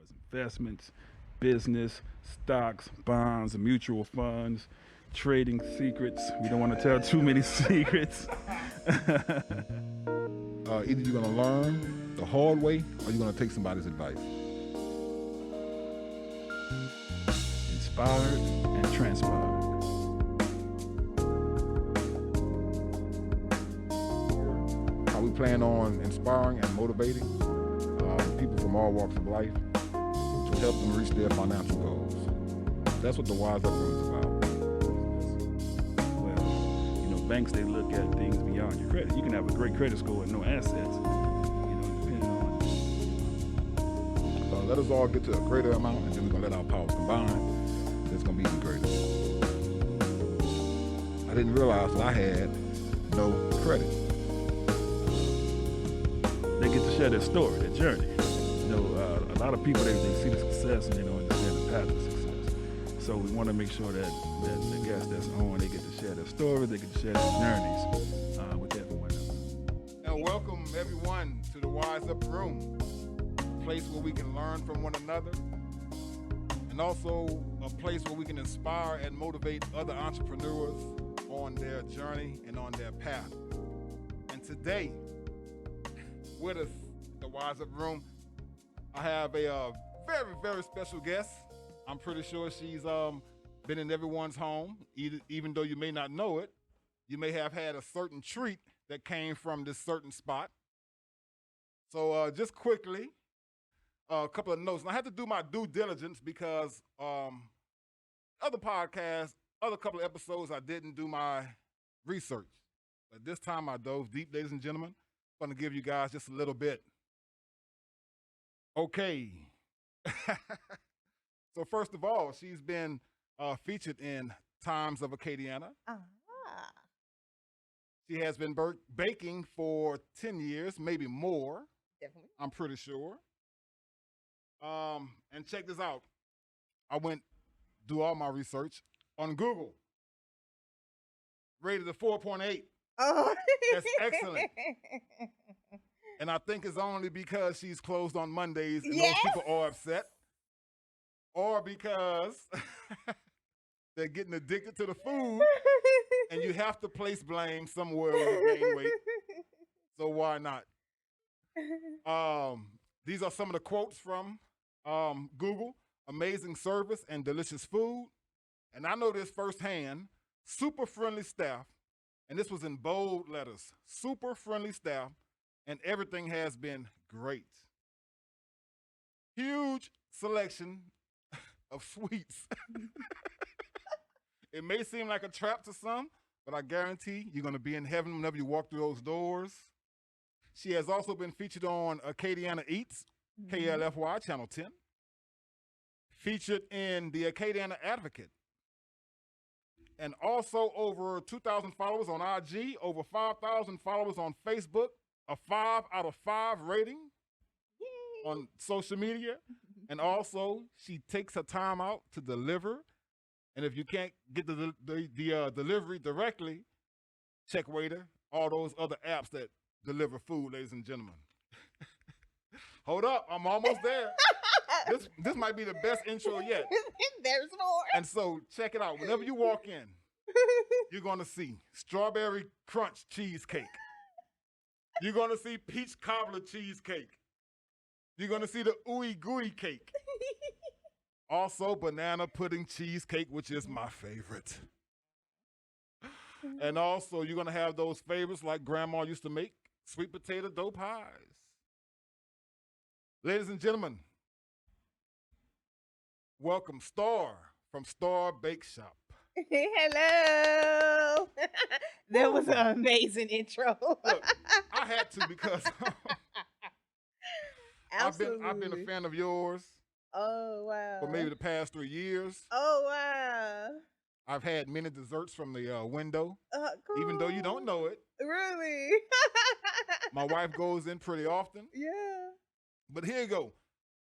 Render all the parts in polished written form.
as investments, business, stocks, bonds, and mutual funds, trading secrets. We don't want to tell too many secrets. Either you're going to learn the hard way or you're going to take somebody's advice. Inspired and transpired. How we plan on inspiring and motivating people from all walks of life to help them reach their financial goals. That's what the Wise Up Room is about. Well, banks, they look at things beyond your credit. You can have a great credit score and no assets, depending on. Let us all get to a greater amount, and then we're going to let our powers combine. It's going to be even greater. I didn't realize that I had no credit. They get to share their story, their journey. A lot of people, they see the success and they don't understand the path of success. So we want to make sure that the guests that's on, they get to share their story, they get to share their journeys with everyone else. And welcome everyone to the Wise Up Room, a place where we can learn from one another, and also a place where we can inspire and motivate other entrepreneurs on their journey and on their path. And today, with us, the Wise Up Room, I have a very, very special guest. I'm pretty sure she's been in everyone's home, even though you may not know it. You may have had a certain treat that came from this certain spot. So just quickly, a couple of notes. And I had to do my due diligence because other podcasts, other couple of episodes, I didn't do my research. But this time I dove deep, ladies and gentlemen. I'm going to give you guys just a little bit. Okay. So first of all, she's been featured in Times of Acadiana. She has been baking for 10 years, maybe more. Definitely. I'm pretty sure. And check this out. I went do all my research on Google. Rated a 4.8. Oh. That's excellent. And I think it's only because she's closed on Mondays and Yes. those people are upset. Or because they're getting addicted to the food and you have to place blame somewhere when you gain weight. So why not? These are some of the quotes from Google. Amazing service and delicious food. And I know this firsthand. Super friendly staff. And this was in bold letters. Super friendly staff. And everything has been great. Huge selection of sweets. It may seem like a trap to some, but I guarantee you're going to be in heaven whenever you walk through those doors. She has also been featured on Acadiana Eats, KLFY, Channel 10. Featured in the Acadiana Advocate. And also over 2,000 followers on IG, over 5,000 followers on Facebook, a 5 out of 5 rating on social media. And also, she takes her time out to deliver. And if you can't get the delivery directly, check Waiter, all those other apps that deliver food, ladies and gentlemen. Hold up, I'm almost there. This might be the best intro yet. There's more. And so check it out. Whenever you walk in, you're going to see strawberry crunch cheesecake. You're going to see peach cobbler cheesecake. You're going to see the ooey gooey cake. Also, banana pudding cheesecake, which is my favorite. And also, you're going to have those favorites like Grandma used to make, sweet potato dough pies. Ladies and gentlemen, welcome Star from Star BakeShop. Hello. That was an amazing intro. Look, I had to because I've been a fan of yours. Oh, wow. For maybe the past 3 years. Oh, wow. I've had many desserts from the window, Cool. even though you don't know it. Really? My wife goes in pretty often. Yeah. But here you go.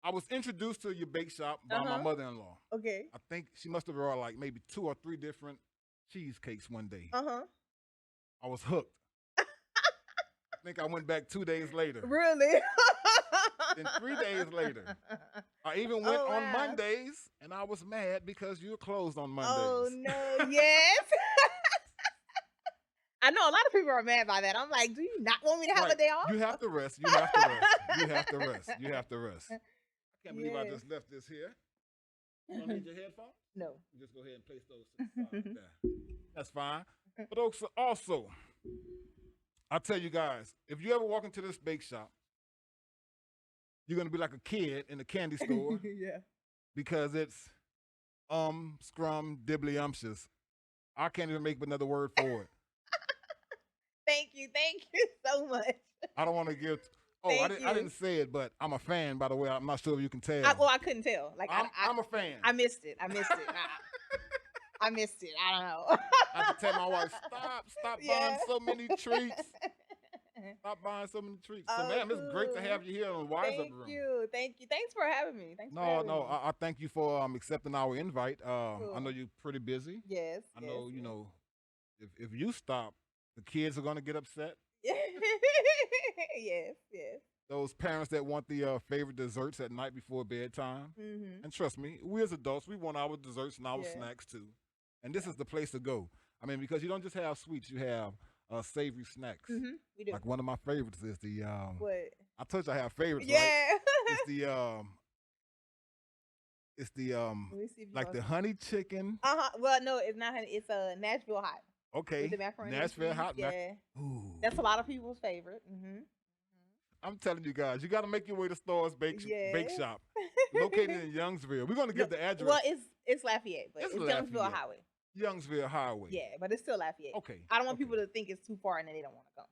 I was introduced to your bake shop by my mother-in-law. Okay. I think she must have brought like maybe 2 or 3 different cheesecakes one day. I was hooked. I think I went back 2 days later. Really? Then 3 days later, I even went Oh, on wow. Mondays, and I was mad because you were closed on Mondays. Oh no, yes. I know a lot of people are mad by that. I'm like, do you not want me to have a Right. day off? You have to rest. You have to rest. You have to rest. You have to rest. I can't believe I Yes. just left this here. You don't need your headphones? No. You just go ahead and place those to the side there. That's fine. But also, I'll tell you guys, if you ever walk into this bake shop, you're gonna be like a kid in a candy store Yeah. because it's scrum dibbly-umptious. I can't even make another word for it. Thank you so much. I don't want to give. Oh, Thank I you. didn't say it, but I'm a fan. By the way, I'm not sure if you can tell. I couldn't tell. Like I'm a fan. I missed it. I missed it. I missed it. I don't know. I have to tell my wife, stop Yeah. buying so many treats. Stop buying so many treats. So, Oh, ma'am, it's great to cool. have you here on the Wise Up Thank Room. you. Thanks for having me. Thanks for No, having no, me. I thank you for accepting our invite. I Cool. know you're pretty busy. Yes. I know, you know, if you stop, the kids are going to get upset. Yes. yes. Those parents that want the favorite desserts at night before bedtime. Mm-hmm. And trust me, we as adults, we want our desserts and our Yeah. snacks too. And this is the place to go. I mean, because you don't just have sweets, you have savory snacks. Mm-hmm. We do. Like one of my favorites is the What? I told you I have favorites, right? Yeah. It's the Let me see if you like want the some. honey chicken. Well, no, it's not honey. It's Nashville hot. Okay. With the macaroni and Nashville cheese. hot Yeah. Ooh. That's a lot of people's favorite. Mm-hmm. I'm telling you guys, you got to make your way to Stars Bake Yes. Shop, located in Youngsville. We're going to give the address. Well, it's Lafayette, but It's it's Youngsville Lafayette. Highway. Youngsville Highway. Yeah, but it's still Lafayette. Okay. I don't want okay. people to think it's too far and then they don't want to come.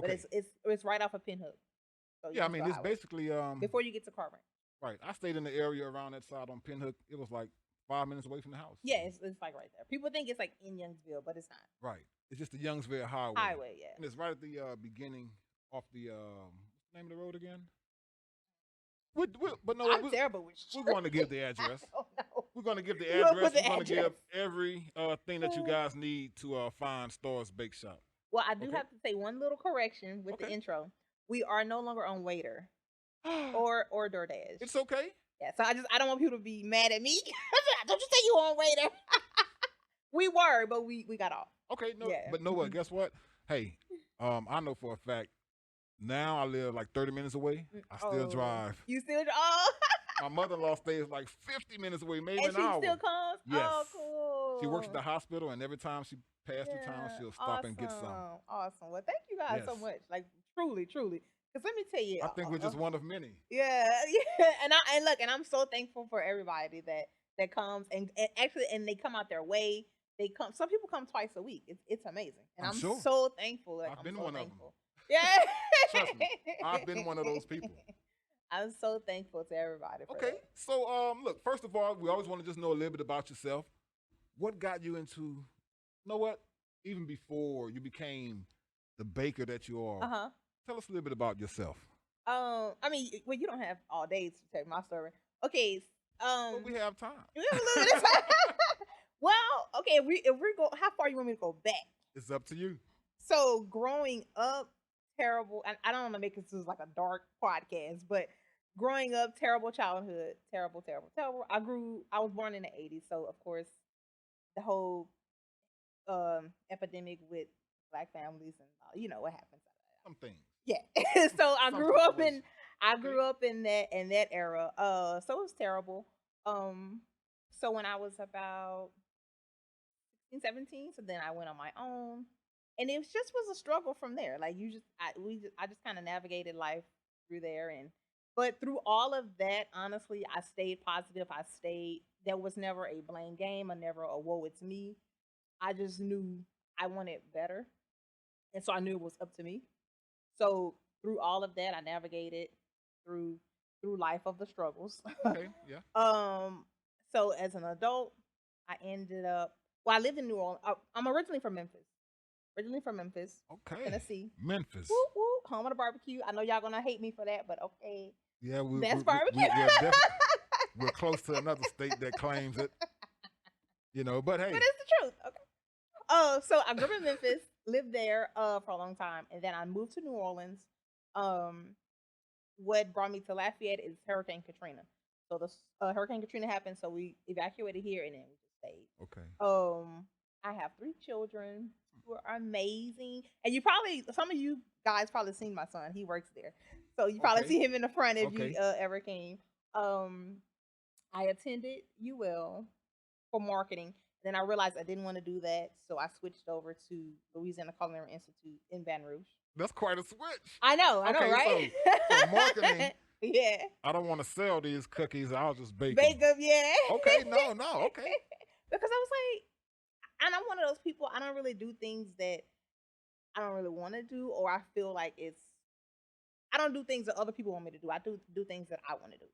Okay. But it's right off of Pinhook. So Yeah, I mean, Youngsville it's Highway. basically before you get to Carver. right. I stayed in the area around that side on Pinhook. It was like 5 minutes away from the house. Yeah, it's like right there. People think it's like in Youngsville, but it's not. Right. It's just the Youngsville Highway. Highway, yeah. And it's right at the beginning off the what's the name of the road again? But no, I'm terrible with we're going to give the address. Oh no. We're going to give the You gonna address. put the We're going to give address. every thing that you guys need to find Stars Bake Shop. Well, I do Okay. have to say one little correction with the Okay. intro. We are no longer on Waiter or DoorDash. It's okay. Yeah, so I don't want people to be mad at me. Don't you say you on Waiter? We were, but we got off. Okay, no, Yeah. but know what? Guess what? Hey, I know for a fact. Now I live like 30 minutes away. I still Oh. drive. You still? Oh. My mother-in-law stays like 50 minutes away, maybe And an she hour. still comes? Yes. Oh, cool. She works at the hospital, and every time she passes through town, Yeah, she'll stop and get some. Awesome. Well, thank you guys so Yes. much. Like truly. Because let me tell you, I think we're just one of many. yeah. And look, and I'm so thankful for everybody that comes and actually they come out their way. They come. Some people come twice a week. It's amazing, and I'm I'm sure. so thankful. Like, I've I'm been so one of 'em. thankful. Yeah. Trust me, I've been one of those people. I'm so thankful to everybody. For Okay, that. so look, first of all, we always want to just know a little bit about yourself. What got you into, you know what? Even before you became the baker that you are, Uh-huh. tell us a little bit about yourself. I mean, well, you don't have all day to tell my story. Okay. But we have time. We have a little bit of time. Well, okay, if we go, how far you want me to go back? It's up to you. So growing up, terrible. And I don't want to make this like a dark podcast, but growing up, terrible childhood, terrible. I was born in the '80s, so of course, the whole epidemic with Black families and you know what happens. Some things. Yeah. So I Some grew up in situations. I grew up in that era. So it was terrible. So when I was about 16, 17, so then I went on my own. And it was a struggle from there. Like I just kind of navigated life through there but through all of that, honestly, I stayed positive. There was never a blame game or never a woe it's me. I just knew I wanted better. And so I knew it was up to me. So through all of that, I navigated through life of the struggles. Okay, yeah. So as an adult, I ended up. Well, I lived in New Orleans. I'm originally from Memphis. Okay. Tennessee. Memphis. Woo woo, home of the barbecue. I know y'all gonna hate me for that, but okay. Yeah, Best barbecue. we're close to another state that claims it. You know, but hey. But it's the truth. Okay. So I grew up in Memphis, lived there for a long time, and then I moved to New Orleans. what brought me to Lafayette is Hurricane Katrina. So the Hurricane Katrina happened, so we evacuated here, and then we just stayed. Okay. I have 3 children who are amazing, and some of you guys probably seen my son. He works there, so you probably see him in the front if you ever came. I attended UL for marketing. Then I realized I didn't want to do that, so I switched over to Louisiana Culinary Institute in Baton Rouge. That's quite a switch. I know, right? So marketing. Yeah. I don't want to sell these cookies. I'll just bake them. Yeah. Okay, no, okay. Because I was like, and I'm one of those people, I don't really do things that I don't really want to do, or I feel like I don't do things that other people want me to do. I do things that I want to do.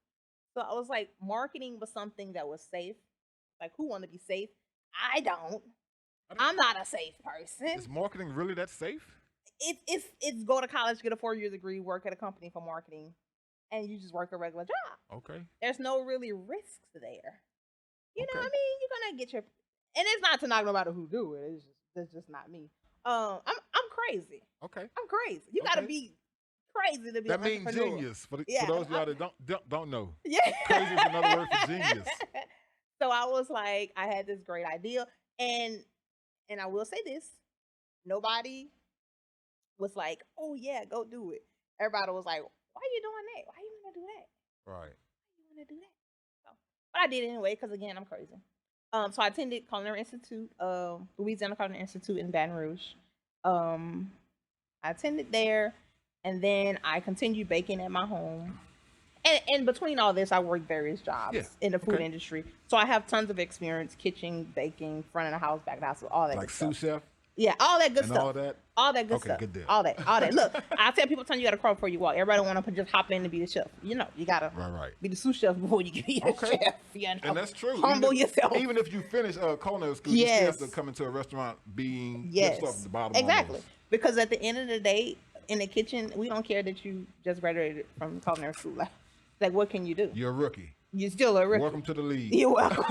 So I was like, marketing was something that was safe. Like, who want to be safe? I don't. I'm not a safe person. Is marketing really that safe? It's go to college, get a 4-year degree, work at a company for marketing, and you just work a regular job. Okay. There's no really risks there. You know what I mean? You're gonna get your, and it's not to knock nobody who do it. It's just not me. I'm crazy. Okay. I'm crazy. You gotta be crazy to be. That means genius for those of y'all that don't know. Yeah. Crazy is another word for genius. So I was like, I had this great idea, and I will say this: nobody was like, "Oh yeah, go do it." Everybody was like, "Why are you doing that? Why you want to do that? Right. Why you want to do that?" So, but I did it anyway because again, I'm crazy. So I attended Culinary Institute, Louisiana Culinary Institute in Baton Rouge. I attended there, and then I continued baking at my home. And between all this, I worked various jobs in the food industry. So I have tons of experience: kitchen, baking, front of the house, back of the house, all that. Like good sous stuff. chef. Yeah, all that good and stuff. All that good stuff. Okay, good deal. All that. Look, I tell people, you got to crawl before you walk. Everybody want to just hop in and be the chef. You know, you gotta be the sous chef before you can be the chef. You know? And that's true. Humble yourself. Even if you finish culinary school, you still have to come into a restaurant being stuff at the bottom. Exactly. Because at the end of the day, in the kitchen, we don't care that you just graduated from culinary school. Like, what can you do? You're a rookie. You're still a rookie. Welcome to the league. You're welcome.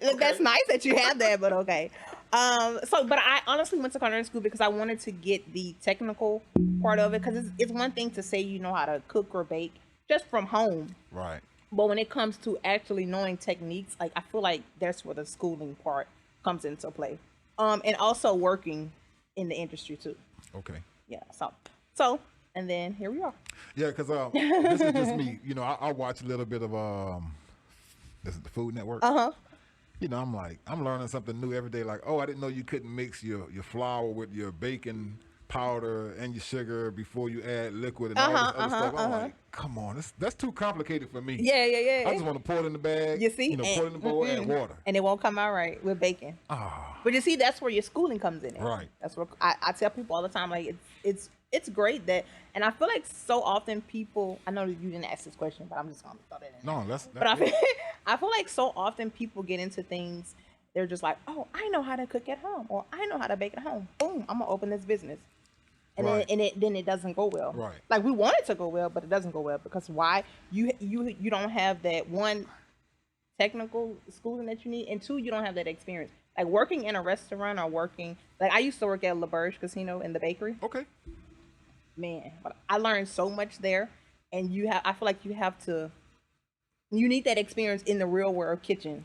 Look, that's nice that you have that, but okay. But I honestly went to culinary school because I wanted to get the technical part of it. Because it's one thing to say you know how to cook or bake just from home. Right. But when it comes to actually knowing techniques, like I feel like that's where the schooling part comes into play. And also working in the industry too. Okay. Yeah. So. And then here we are. Yeah, because this is just me. You know, I watch a little bit of this is the Food Network. You know, I'm learning something new every day. Like, oh, I didn't know you couldn't mix your flour with your baking powder and your sugar before you add liquid and all this other stuff. I'm like, come on, that's too complicated for me. Yeah. I just want to pour it in the bag. You see, pour it in the bowl, add water, and it won't come out right with bacon. But you see, that's where your schooling comes in. Right. That's what I tell people all the time. Like, it's great that, and I feel like so often people. I know you didn't ask this question, but I'm just gonna throw that in. No, that's. But I feel like so often people get into things. They're just like, oh, I know how to cook at home, or I know how to bake at home. Boom, I'm gonna open this business. And then it doesn't go well. Right. Like we want it to go well, but it doesn't go well because why? You don't have that one technical schooling that you need, and 2, you don't have that experience. Like working in a restaurant or working like I used to work at La Berge Casino in the bakery. Okay. Man, but I learned so much there, and I feel like you need that experience in the real world kitchen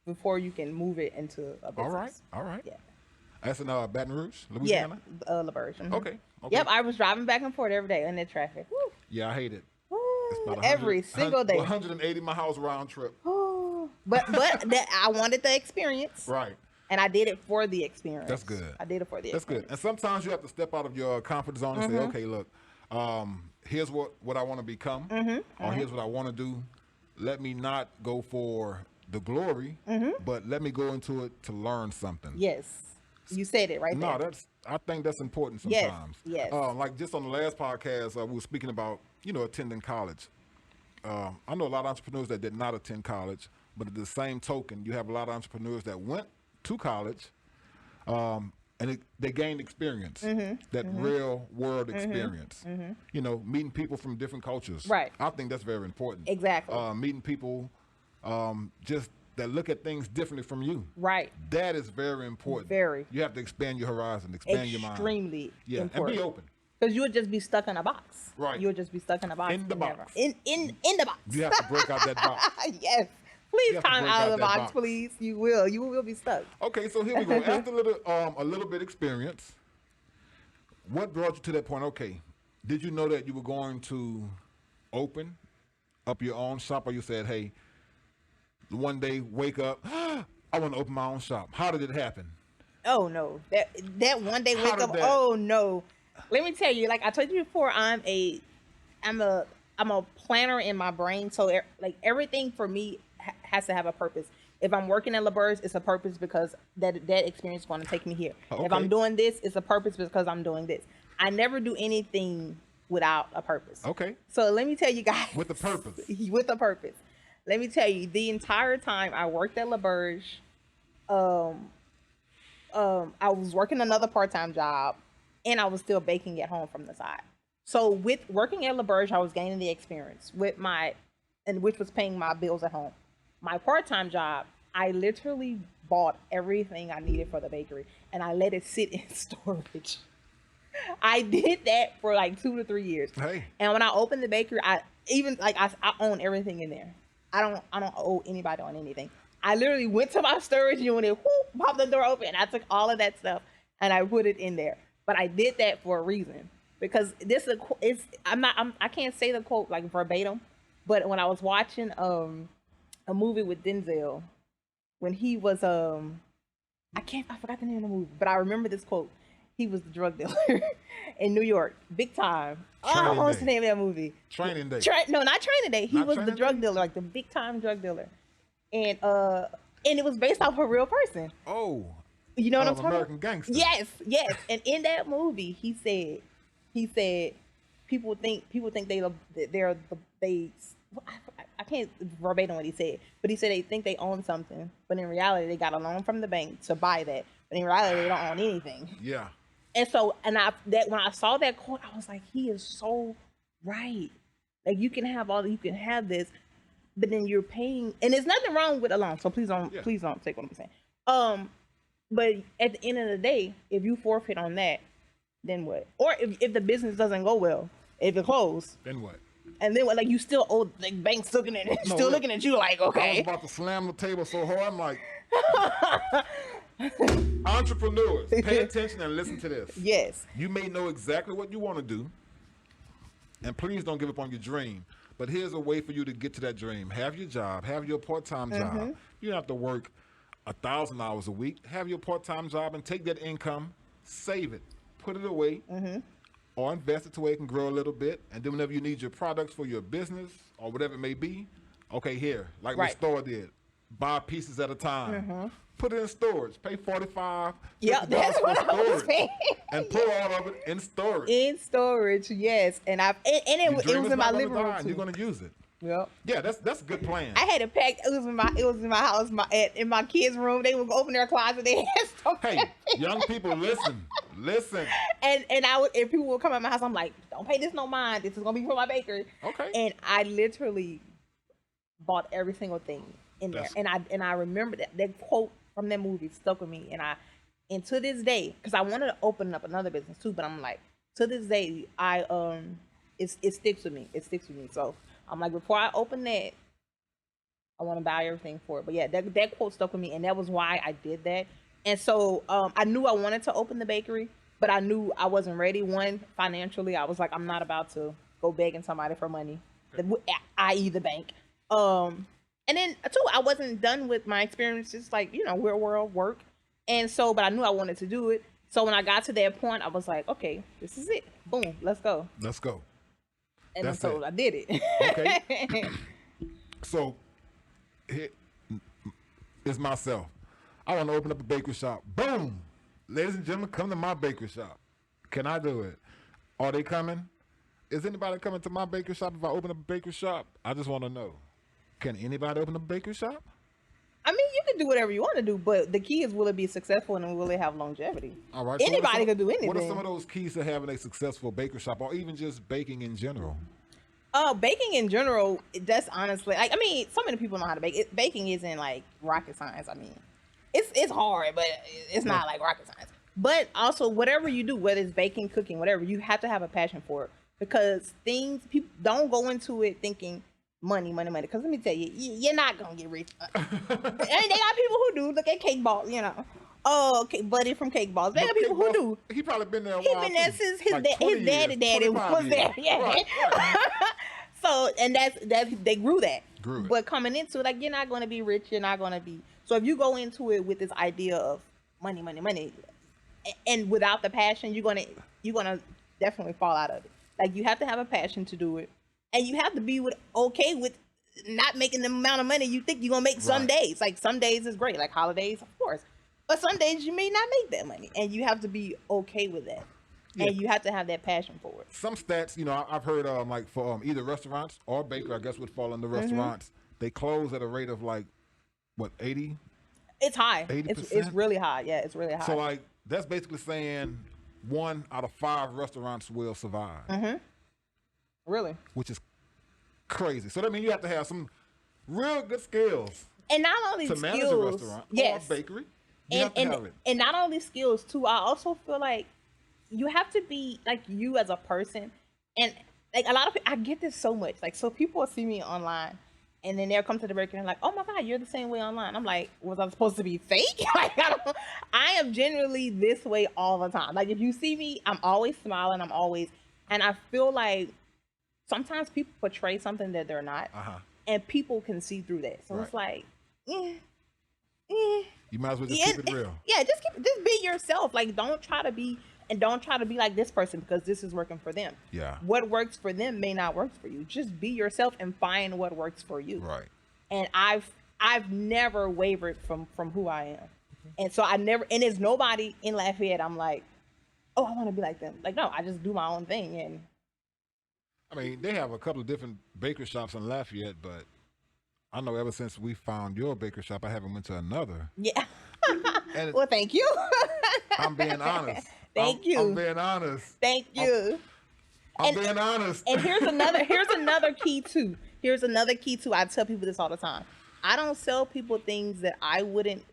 before you can move it into a business. All right. Yeah. That's in Baton Rouge, Louisiana? Yeah, La Berge. Mm-hmm. Okay. Yep, I was driving back and forth every day in that traffic. Woo. Yeah, I hate it. It's about every single day. 180 miles round trip. But I wanted the experience. Right. And I did it for the experience. That's good. I did it for the experience. That's good. And sometimes you have to step out of your comfort zone and say, okay, look, here's what I want to become, or here's what I want to do. Let me not go for the glory, but let me go into it to learn something. Yes. You said it right there. No, I think that's important sometimes. Yes. Like just on the last podcast, we were speaking about, attending college. I know a lot of entrepreneurs that did not attend college, but at the same token, you have a lot of entrepreneurs that went to college, and they gained experience, that real world experience. Meeting people from different cultures. Right. I think that's very important. Exactly. Meeting people just that look at things differently from you. Right. That is very important. Very. You have to expand your horizon, expand your mind. Extremely important. And be open. Because you would just be stuck in a box. Right. You would just be stuck in a box. In the forever. box. In the box. You have to break out that box. Yes. You Please have to come break out out of the that box, box. please. You will. You will be stuck. Okay, so here we go. After a little bit experience, what brought you to that point? Okay, did you know that you were going to open up your own shop, or you said, hey, one day wake up, I want to open my own shop? How did it happen? Oh no. That one day How wake did up. that- Oh no. Let me tell you, like I told you before, I'm a planner in my brain. So like everything for me has to have a purpose. If I'm working at LaBerge, it's a purpose because that experience is going to take me here. Okay. If I'm doing this, it's a purpose because I'm doing this. I never do anything without a purpose. Okay. So let me tell you guys. With a purpose. With a purpose. Let me tell you, the entire time I worked at LaBerge, I was working another part-time job, and I was still baking at home from the side. So with working at LaBerge, I was gaining the experience which was paying my bills at home. My part-time job, I literally bought everything I needed for the bakery, and I let it sit in storage. I did that for like 2 to 3 years. Hey. And when I opened the bakery, I own everything in there. I don't owe anybody on anything. I literally went to my storage unit, popped the door open, and I took all of that stuff and I put it in there. But I did that for a reason, because I can't say the quote like verbatim, but when I was watching a movie with Denzel, when he was I forgot the name of the movie, but I remember this quote. He was the drug dealer in New York, big time. Training What's Day. the name of that movie? Training Day. No, not Training Day. He Not was the Training drug Day? dealer, like the big time drug dealer, and it was based off a real person. Oh. You know what I'm talking American about? Gangster. Yes. And in that movie, he said, people think I can't verbatim what he said, but he said they think they own something, but in reality they got a loan from the bank to buy that, but in reality they don't own anything. Yeah. And so, when I saw that quote, I was like, he is so right. Like you can have this, but then you're paying, and there's nothing wrong with a loan. So please don't take what I'm saying. But at the end of the day, if you forfeit on that, then what? Or if the business doesn't go well, if it closed, Then what? and then what? Like you still owe, like banks looking at it, looking at you like, I was okay. about to slam the table so hard, I'm like, entrepreneurs, pay attention and listen to this. Yes. You may know exactly what you want to do, and please don't give up on your dream. But here's a way for you to get to that dream. Have your job, have your part-time job. You don't have to work 1,000 hours a week. Have your part-time job and take that income, save it, put it away, or invest it to where it can grow a little bit. And then whenever you need your products for your business or whatever it may be, okay, here, like my store did, buy pieces at a time. Put it in storage. Pay $45 Yep, that's for what I was storage, saying. and put all of it in storage. In storage, yes. And it was in my living room too. You're gonna use it. Yep. Yeah, that's a good plan. I had it packed. It was in my house, in my kids' room. They would open their closet. They had stuff. Hey, young people, listen. And if people would come at my house, I'm like, don't pay this no mind. This is gonna be for my bakery. Okay. And I literally bought every single thing in there. And I remember that quote from that movie stuck with me. And to this day, because I wanted to open up another business too, but I'm like, to this day, it sticks with me. It sticks with me. So I'm like, before I open that, I want to buy everything for it. But yeah, that quote stuck with me, and that was why I did that. And so I knew I wanted to open the bakery, but I knew I wasn't ready. One, financially, I was like, I'm not about to go begging somebody for money, i.e. the bank. And then two, I wasn't done with my experiences, like, real world work. And so, but I knew I wanted to do it. So when I got to that point, I was like, okay, this is it. Boom, let's go. Let's go. And That's so it. I did it. Okay. So, here is myself. I want to open up a bakery shop. Boom! Ladies and gentlemen, come to my bakery shop. Can I do it? Are they coming? Is anybody coming to my bakery shop if I open up a bakery shop? I just want to know. Can anybody open up a bakery shop? I mean, you can do whatever you want to do, but the key is, will it be successful and will it have longevity? All right. Anybody can do anything. What are some of those keys to having a successful bakery shop, or even just baking in general? Baking in general, that's honestly, like, I mean, so many people know how to bake. Baking isn't like rocket science. I mean, it's hard, but it's not like rocket science. But also, whatever you do, whether it's baking, cooking, whatever, you have to have a passion for it, because people don't go into it thinking money, money, money. Because let me tell you, you're not gonna get rich. And they got people who do. Look at Cake Boss, you know. Oh, okay, Buddy from Cake Boss. They got people who do. He probably been there a He while. been there too. since his Like daddy was there. Yeah. Right. So, and that's they grew that. Grew it. But coming into it, like, you're not gonna be rich. You're not gonna be. So if you go into it with this idea of money, money, money, and without the passion, you're gonna definitely fall out of it. Like, you have to have a passion to do it, and you have to be okay with not making the amount of money you think you're gonna make some days. Like, some days is great, like holidays, of course, but some days you may not make that money, and you have to be okay with that. Yeah. And you have to have that passion for it. Some stats, you know, I've heard like for either restaurants or bakery, I guess would fall into restaurants. They close at a rate of like what, 80? It's high. 80%? It's really high. Yeah, it's really high. So like that's basically saying 1 out of 5 restaurants will survive. Really? Which is crazy. So that means you have to have some real good skills. And not only to skills, manage a restaurant or a bakery. You have to have it. And not only skills too, I also feel like you have to be like you as a person. And like a lot of people, I get this so much. Like, so people will see me online and then they'll come to the bakery and like, oh my God, you're the same way online. I'm like, was I supposed to be fake? Like, I am generally this way all the time. Like, if you see me, I'm always smiling. And I feel like sometimes people portray something that they're not. And people can see through that. So it's like, you might as well just keep it real. Yeah, just be yourself. Like, don't try to be like this person because this is working for them. Yeah. What works for them may not work for you. Just be yourself and find what works for you. Right. And I've never wavered from who I am. And so and there's nobody in Lafayette I'm like, oh, I want to be like them. Like, no, I just do my own thing. And I mean, they have a couple of different bakery shops in Lafayette, but I know ever since we found your bakery shop, I haven't went to another. Yeah. And well, thank you. I'm being honest. Thank you. I'm being honest. Thank you. I'm being honest. And here's another key too. I tell people this all the time. I don't sell people things that I wouldn't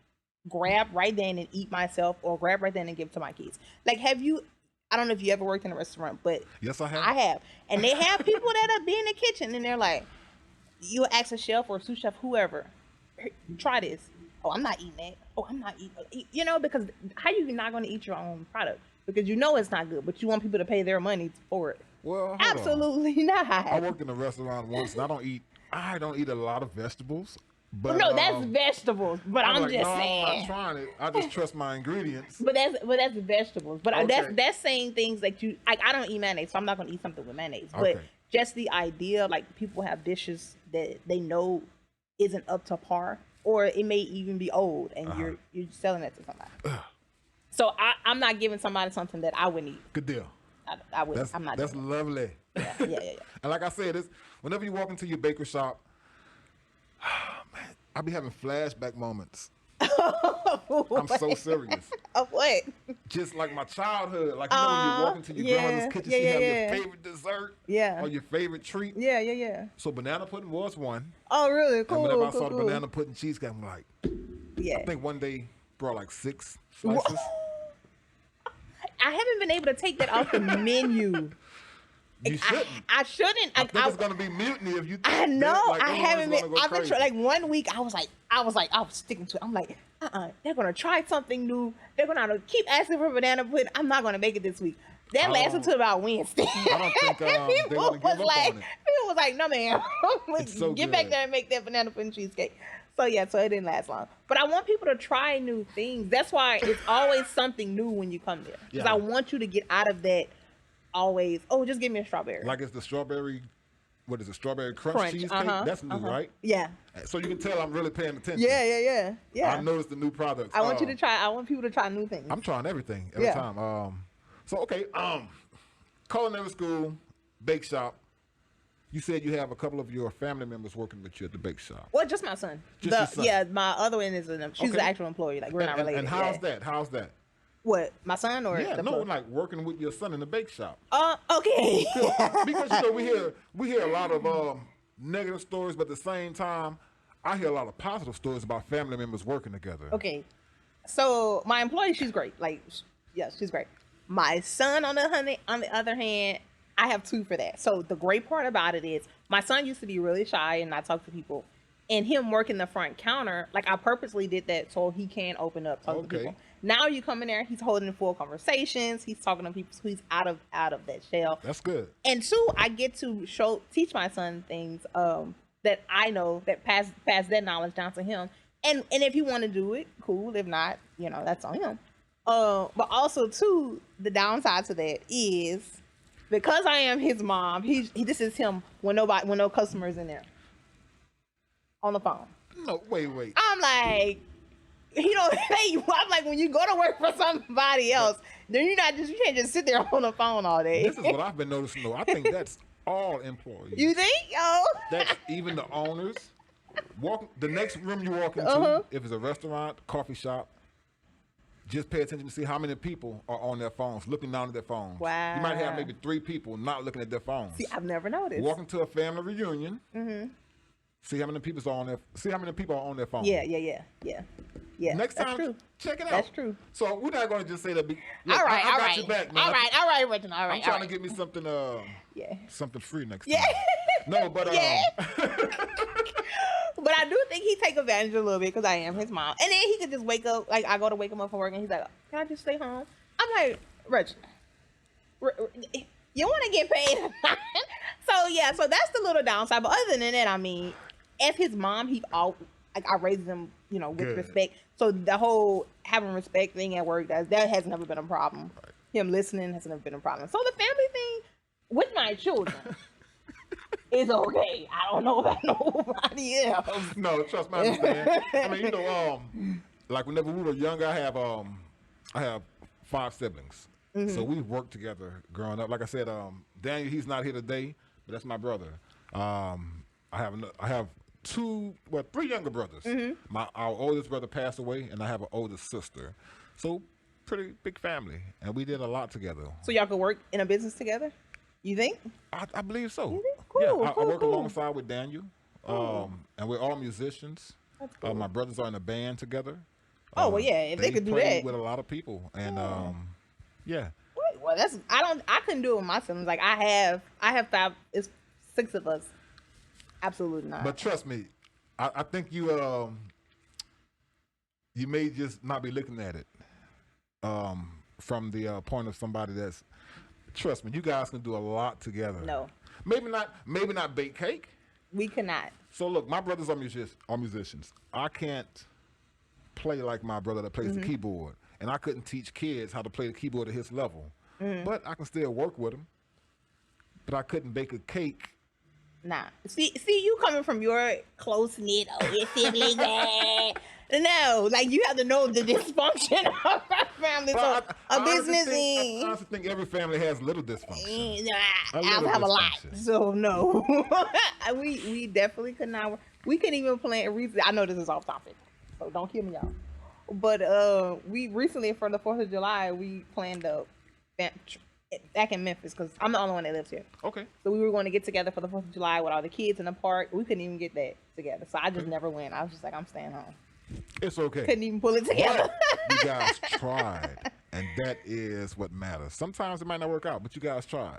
grab right then and eat myself, or grab right then and give to my kids. Like, I don't know if you ever worked in a restaurant, but yes, I have. I have. And they have people that be in the kitchen and they're like, you'll ask a chef or a sous chef, whoever, try this. Oh, I'm not eating that. Oh, I'm not eating. You know, because how you not going to eat your own product? Because you know it's not good, but you want people to pay their money for it. Well, absolutely not. I worked in a restaurant once, and I don't eat a lot of vegetables. But no, that's vegetables. But I'm like, just saying. I'm not trying it. I just trust my ingredients. But that's vegetables. But okay. that's saying things like I don't eat mayonnaise, so I'm not going to eat something with mayonnaise. But just the idea, like, people have dishes that they know isn't up to par, or it may even be old, and you're selling it to somebody. So I'm not giving somebody something that I wouldn't eat. Good deal. I wouldn't. I'm not. That's lovely. Yeah. And like I said, whenever you walk into your bakery shop, man, I be having flashback moments. I'm so serious. Of what? Just like my childhood. Like, you know, when you walk into your grandmother's kitchen, she have your favorite dessert. Yeah. Or your favorite treat. Yeah. So banana pudding was one. Oh, really? Cool. And whenever I saw the banana pudding cheesecake, I'm like, yeah. I think one day brought like 6 slices. I haven't been able to take that off the menu. You shouldn't. I shouldn't. I think it's gonna be mutiny if you. I know. Like, I haven't been. I've been trying. Like 1 week, I was sticking to it. I'm like, they're gonna try something new. They're gonna keep asking for banana pudding. I'm not gonna make it this week. That lasted until about Wednesday. I don't think they're gonna give up on it. People was like, no, man, get back there and make that banana pudding cheesecake. So yeah, so it didn't last long. But I want people to try new things. That's why it's always something new when you come there. Because I want you to get out of that always, oh, just give me a strawberry. Like, it's the strawberry, what is it, strawberry crunch cheesecake? That's new, right? Yeah. So you can tell I'm really paying attention. Yeah. I noticed the new products. I want people to try new things. I'm trying everything every time. So okay, culinary school, bake shop. You said you have a couple of your family members working with you at the bake shop. Well, just my son. Just your son. Yeah, my other one is she's the actual employee. Like, we're not related. And how's that? How's that? What, my son or like working with your son in the bake shop. Okay. Because you know we hear a lot of negative stories, but at the same time, I hear a lot of positive stories about family members working together. Okay, so my employee, she's great. Like, Yes, she's great. My son, on the other hand, I have two for that. So the great part about it is my son used to be really shy and not talk to people. And him working the front counter, like I purposely did that so he can open up, talk to Okay. people. Now you come in there, he's holding full conversations, he's talking to people, so he's out of that shell. That's good. And two, I get to teach my son things that I know, that pass that knowledge down to him. And if he want to do it, cool. If not, that's on him. But also too, the downside to that is because I am his mom. This is him when no customers in there on the phone. No, wait. I'm like, I'm like, when you go to work for somebody else, then you can't just sit there on the phone all day. This is what I've been noticing though. I think that's all employees. You think? Yo. That's even the owners. The next room you walk into, if it's a restaurant, coffee shop, just pay attention to see how many people are on their phones, looking down at their phones. Wow. You might have maybe 3 people not looking at their phones. See, I've never noticed. Walking to a family reunion, see how many people are on their phone. Yeah. Next that's time, true. check it out. That's true. So we're not going to just say that. Look, All right, I all got right. you back, man. All right, Reginald. All right. I'm trying to get me something, Yeah. something free next Yeah. time. No, but Yeah. But I do think he take advantage a little bit because I am his mom. And then he could just wake up, like I go to wake him up from work and he's like, can I just stay home? I'm like, Reginald, you want to get paid or not? So that's the little downside. But other than that, I mean, as his mom, I raised him, with Good. respect. So the whole having respect thing at work, that has never been a problem. Right. Him listening has never been a problem. So the family thing with my children is okay. I don't know about nobody else. No, trust me, I understand. I mean, like whenever we were younger, I have 5 siblings. So we worked together growing up. Like I said, Daniel, he's not here today, but that's my brother. I have 3 younger brothers. Our oldest brother passed away, and I have an older sister. So pretty big family, and we did a lot together. So y'all could work in a business together? You think? I believe so. You think? Cool, Yeah, I work cool. alongside with Daniel, and we're all musicians. That's cool. My brothers are in a band together. Oh, well, yeah, if they could do play that. with a lot of people, and yeah. Well, I couldn't do it with my siblings. Like I have 5. It's 6 of us. Absolutely not. But trust me, I think you may just not be looking at it from the point of somebody that's. Trust me, you guys can do a lot together. No, maybe not bake cake. we cannot. So look, my brothers are musicians. I can't play like my brother that plays the keyboard, and I couldn't teach kids how to play the keyboard at his level. But I can still work with them. But I couldn't bake a cake. Nah. See, you coming from your close knit your siblings. No, like you have to know the dysfunction of our family. Well, So I a business I honestly think every family has little dysfunction. I little have a lot, dysfunction. so no. we definitely could not. We couldn't even plan. I know this is off topic, so don't kill me, y'all. But we recently for the 4th of July we planned a back in Memphis because I'm the only one that lives here. Okay. So we were going to get together for the 4th of July with all the kids in the park. We couldn't even get that together, so I just never went. I was just like, I'm staying home. It's okay. Couldn't even pull it together. But you guys tried, and that is what matters. Sometimes it might not work out, but you guys tried.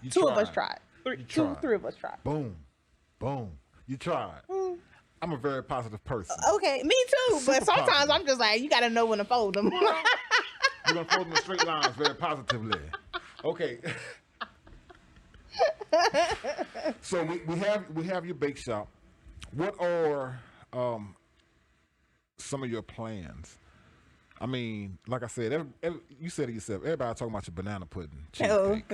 You 2 of us tried. You 3 tried. of us tried. Boom. You tried. I'm a very positive person. Okay, me too. Super But sometimes positive. I'm just like, you got to know when to fold them. We're gonna fold them in straight lines very positively. Okay. So we have your bake shop. What are some of your plans? I mean, like I said, you said it yourself. Everybody talking about your banana pudding, cheesecake.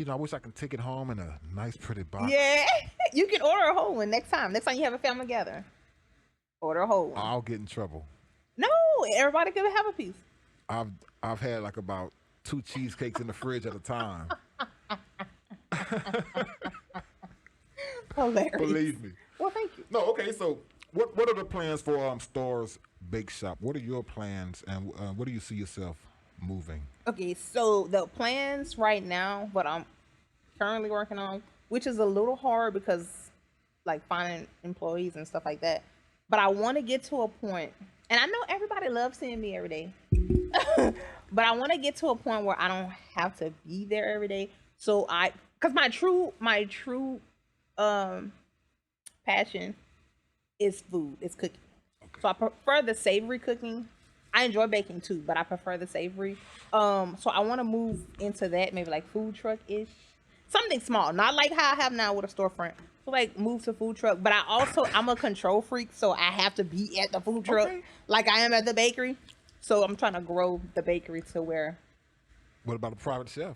I wish I could take it home in a nice, pretty box. Yeah, you can order a whole one next time. Next time you have a family gathering, order a whole one. I'll get in trouble. No, everybody can have a piece. I've had like about 2 cheesecakes in the fridge at a time. Hilarious. Believe me. Well, thank you. No, okay. So, what are the plans for Stores Bake Shop? What are your plans, and where do you see yourself moving? Okay, so the plans right now, what I'm currently working on, which is a little hard because like finding employees and stuff like that, but I want to get to a point, and I know everybody loves seeing me every day, but I want to get to a point where I don't have to be there every day. So because my true um passion is food, is cooking. Okay. So I prefer the savory cooking. I enjoy baking too, but I prefer the savory. So I want to move into that, maybe like food truck ish, something small, not like how I have now with a storefront. So like move to food truck, but I'm a control freak, so I have to be at the food truck Okay. like I am at the bakery. So I'm trying to grow the bakery to where. What about a private chef?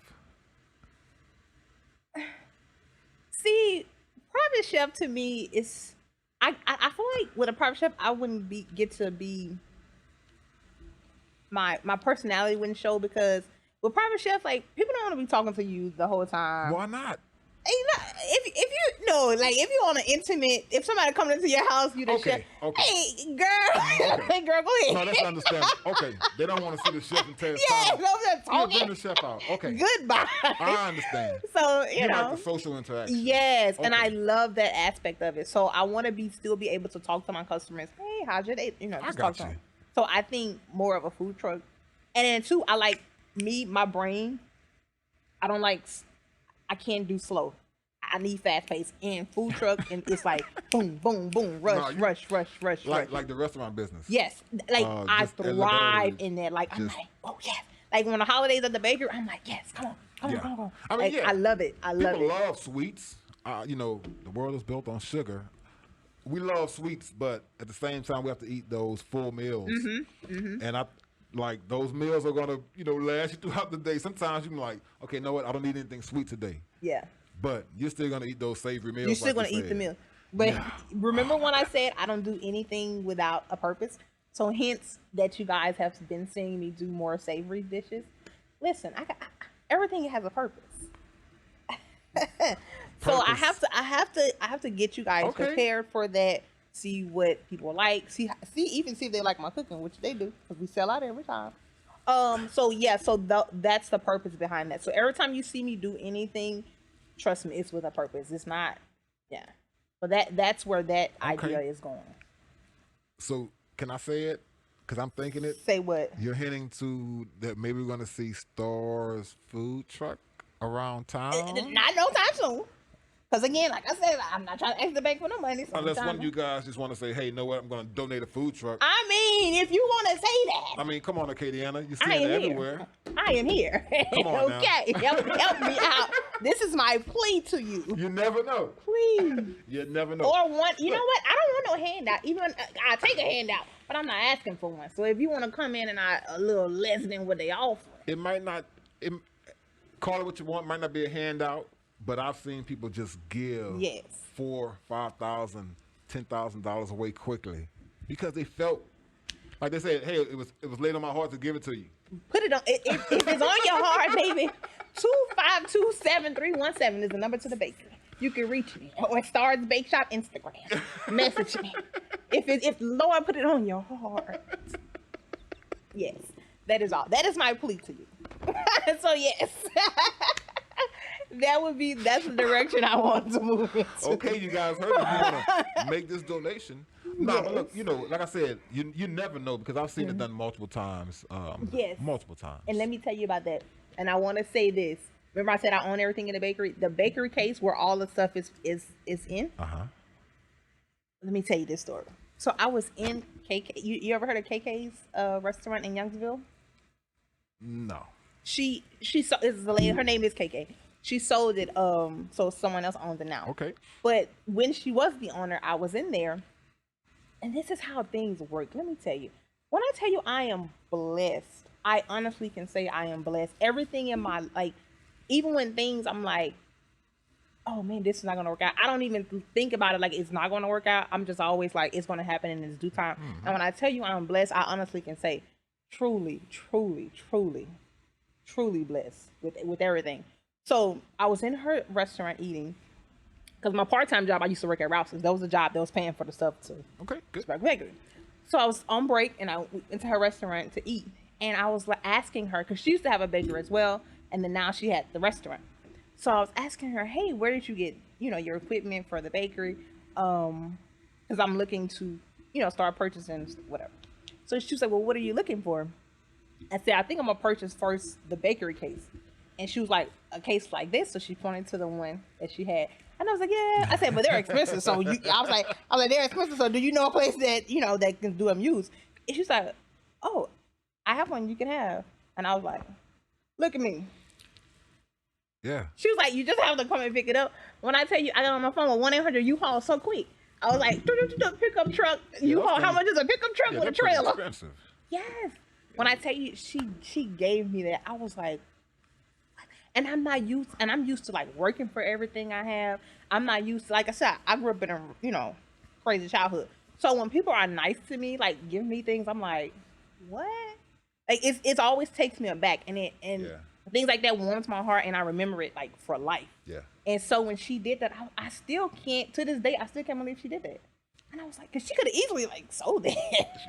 See, private chef to me is. I feel like with a private chef, I wouldn't get to be my personality wouldn't show, because with private chef, like people don't want to be talking to you the whole time. Why not? If you know, like if you on an intimate, if somebody coming into your house, you the chef. Okay. Hey girl, hey girl, go ahead. No, that's understandable. Okay, they don't want to see the chef and tell his Yeah, time. no, they're talking. Bring the chef out. Okay, Goodbye. I understand. So You know, like the social interaction. yes, and Okay. I love that aspect of it. So I want to still be able to talk to my customers. Hey, how's your day? I Just got talk to you. them. So I think more of a food truck, and then too, I like my brain. I don't like. I can't do slow. I need fast pace, and food truck, and it's like boom, boom, boom, rush, rush. Like the restaurant business. Yes, like I just thrive elevated, in that. Like I'm just- like, oh yes. Like when the holidays at the bakery, I'm like, yes, come on. Yeah. I mean, Like, yeah. I love it. I love People it. love sweets. The world is built on sugar. We love sweets, but at the same time, we have to eat those full meals. And I like those meals are gonna, last you throughout the day. Sometimes you can like, okay, you know what? I don't need anything sweet today. Yeah. But you're still gonna eat those savory meals. You're still like gonna you eat the said. meal. But Yeah. remember when I said I don't do anything without a purpose? So hence that you guys have been seeing me do more savory dishes. Listen, everything has a purpose. So I have to get you guys Okay. prepared for that. See what people like. See if they like my cooking, which they do, because we sell out every time. So yeah, that's the purpose behind that. So every time you see me do anything, trust me, it's with a purpose. It's not, yeah. But that's where that idea is going. So can I say it? Because I'm thinking it. Say what? You're hinting to that maybe we're gonna see Star's food truck around town. Not no time soon. Because again, like I said, I'm not trying to ask the bank for no money. So Unless one of you guys just want to say, hey, you know what? I'm going to donate a food truck. I mean, if you want to say that. I mean, come on, Acadiana. You see I it am everywhere. here. I am here. Come on now. Okay, help me out. This is my plea to you. You never know. Please. You never know. Or one, you know what? I don't want no handout. Even I take a handout, but I'm not asking for one. So if you want to come in and a little less than what they offer, It might not, call it what you want, might not be a handout, but I've seen people just give yes, $4,000, $5,000, $10,000 away quickly because they felt like they said, hey, it was laid on my heart to give it to you. put it on. If it's on your heart, baby. 2527317 is the number to the bakery. You can reach me or Star's BakeShop Instagram. Message me if Lord put it on your heart. Yes, that is all. That is my plea to you. So yes. That's the direction I want to move into. Okay, you guys heard it. You want to make this donation. No, Yes. but look, like I said, you never know because I've seen it done multiple times. Yes. Multiple times. And let me tell you about that. And I want to say this. Remember I said I own everything in the bakery? The bakery case where all the stuff is in. Uh-huh. Let me tell you this story. So I was in KK. You ever heard of KK's restaurant in Youngsville? No. She this is the lady. Her name is KK. She sold it. So someone else owns it now. Okay. But when she was the owner, I was in there, and this is how things work. Let me tell you. When I tell you I am blessed, I honestly can say I am blessed. Everything in my even when things I'm like, oh man, this is not gonna work out. I don't even think about it like it's not gonna work out. I'm just always like it's gonna happen in its due time. And when I tell you I'm blessed, I honestly can say, truly blessed with everything. So I was in her restaurant eating because my part-time job I used to work at Rouse's. That was a job that was paying for the stuff too. Okay, good. Bakery. So I was on break and I went into her restaurant to eat, and I was asking her because she used to have a bakery as well, and then now she had the restaurant. So I was asking her, hey, where did you get your equipment for the bakery? Because I'm looking to start purchasing whatever. So she was like, well, what are you looking for? I said, I think I'm gonna purchase first the bakery case. And she was like, a case like this. So she pointed to the one that she had. And I was like, yeah. I said, but they're expensive. So I was like, they're expensive. So do you know a place that, that can do them used? And she's like, oh, I have one you can have. And I was like, look at me. Yeah. She was like, you just have to come and pick it up. When I tell you, I got on my phone with 1-800 U-Haul so quick. I was like, pickup truck, U-Haul. How much is a pickup truck with a trailer? Expensive. Yes. When I tell you, she gave me that, I was like, and I'm used to like working for everything I have. I'm not used to, like I said, I grew up in a, crazy childhood. So when people are nice to me, like give me things, I'm like, what? Like it's always takes me aback, and things like that warms my heart, and I remember it like for life. Yeah. And so when she did that, I still can't, to this day, I still can't believe she did that. And I was like, because she could have easily like sold it.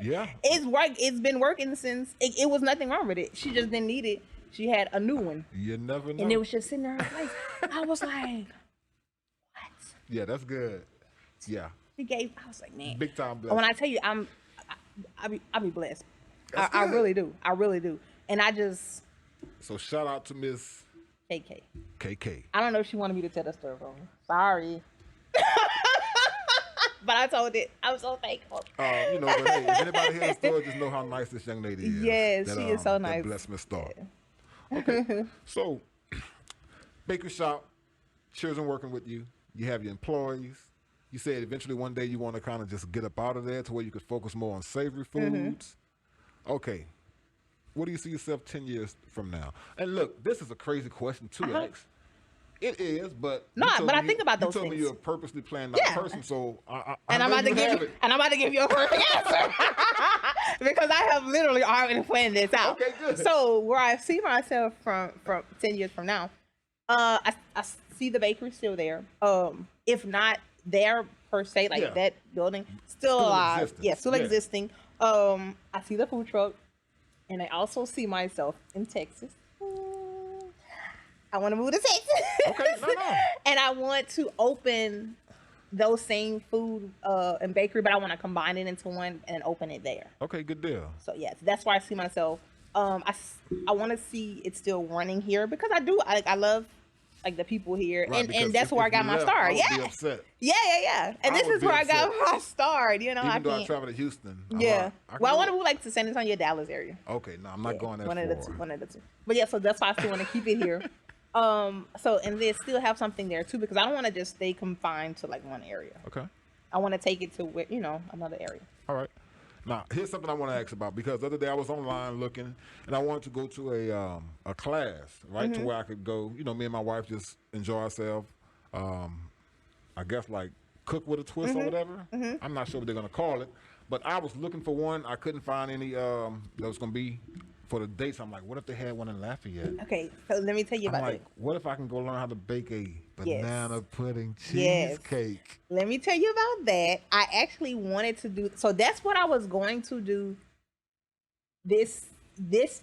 Yeah. It's been working since, it was nothing wrong with it. She just didn't need it. She had a new one. You never know. And it was just sitting there in place. I was like, what? Yeah, that's good. Yeah. I was like, man. Big time blessed. When I tell you, I be blessed. I really do. I really do. And I just. So shout out to Miss KK. KK. I don't know if she wanted me to tell the story from her. Sorry. But I told it. I was so thankful. But hey, if anybody hears the story, just know how nice this young lady is. Yes, she is so nice. Bless Miss Star. Yeah. Okay. So, BakeShop, children working with you. You have your employees. You said eventually one day you want to kind of just get up out of there to where you could focus more on savory foods. Okay. What do you see yourself 10 years from now? And look, this is a crazy question to ask. It is, but I think about those things. You told me you're a purposely planned out person, so I'm about to give you a perfect answer because I have literally already planned this out. Okay, good. So where I see myself from 10 years from now, I see the bakery still there. If not there per se, like that building still alive. Still existing. I see the food truck, and I also see myself in Texas. I want to move to Texas. Okay, no. And I want to open those same food and bakery, but I want to combine it into one and open it there. Okay, good deal. So yes, that's where I see myself. I want to see it still running here because I love like the people here, right, and that's where I got my start. I would be upset. Yeah. And this is where I got my start. Even though I travel to Houston. I want to move like to San Antonio, Dallas area. Okay, no, I'm not going that one far. of the two. But yeah, so that's why I still want to keep it here. So and then still have something there too, because I don't want to just stay confined to like one area. Okay. I want to take it to another area. All right. Now here's something I want to ask about, because the other day I was online looking, and I wanted to go to a class, right, to where I could go. Me and my wife just enjoy ourselves. I guess like cook with a twist or whatever. I'm not sure what they're gonna call it, but I was looking for one. I couldn't find any that was gonna be for the dates. I'm like, what if they had one in Lafayette? Okay, so let me tell you about it. What if I can go learn how to bake a banana pudding cheesecake? Let me tell you about that. I actually wanted to do, so that's what I was going to do this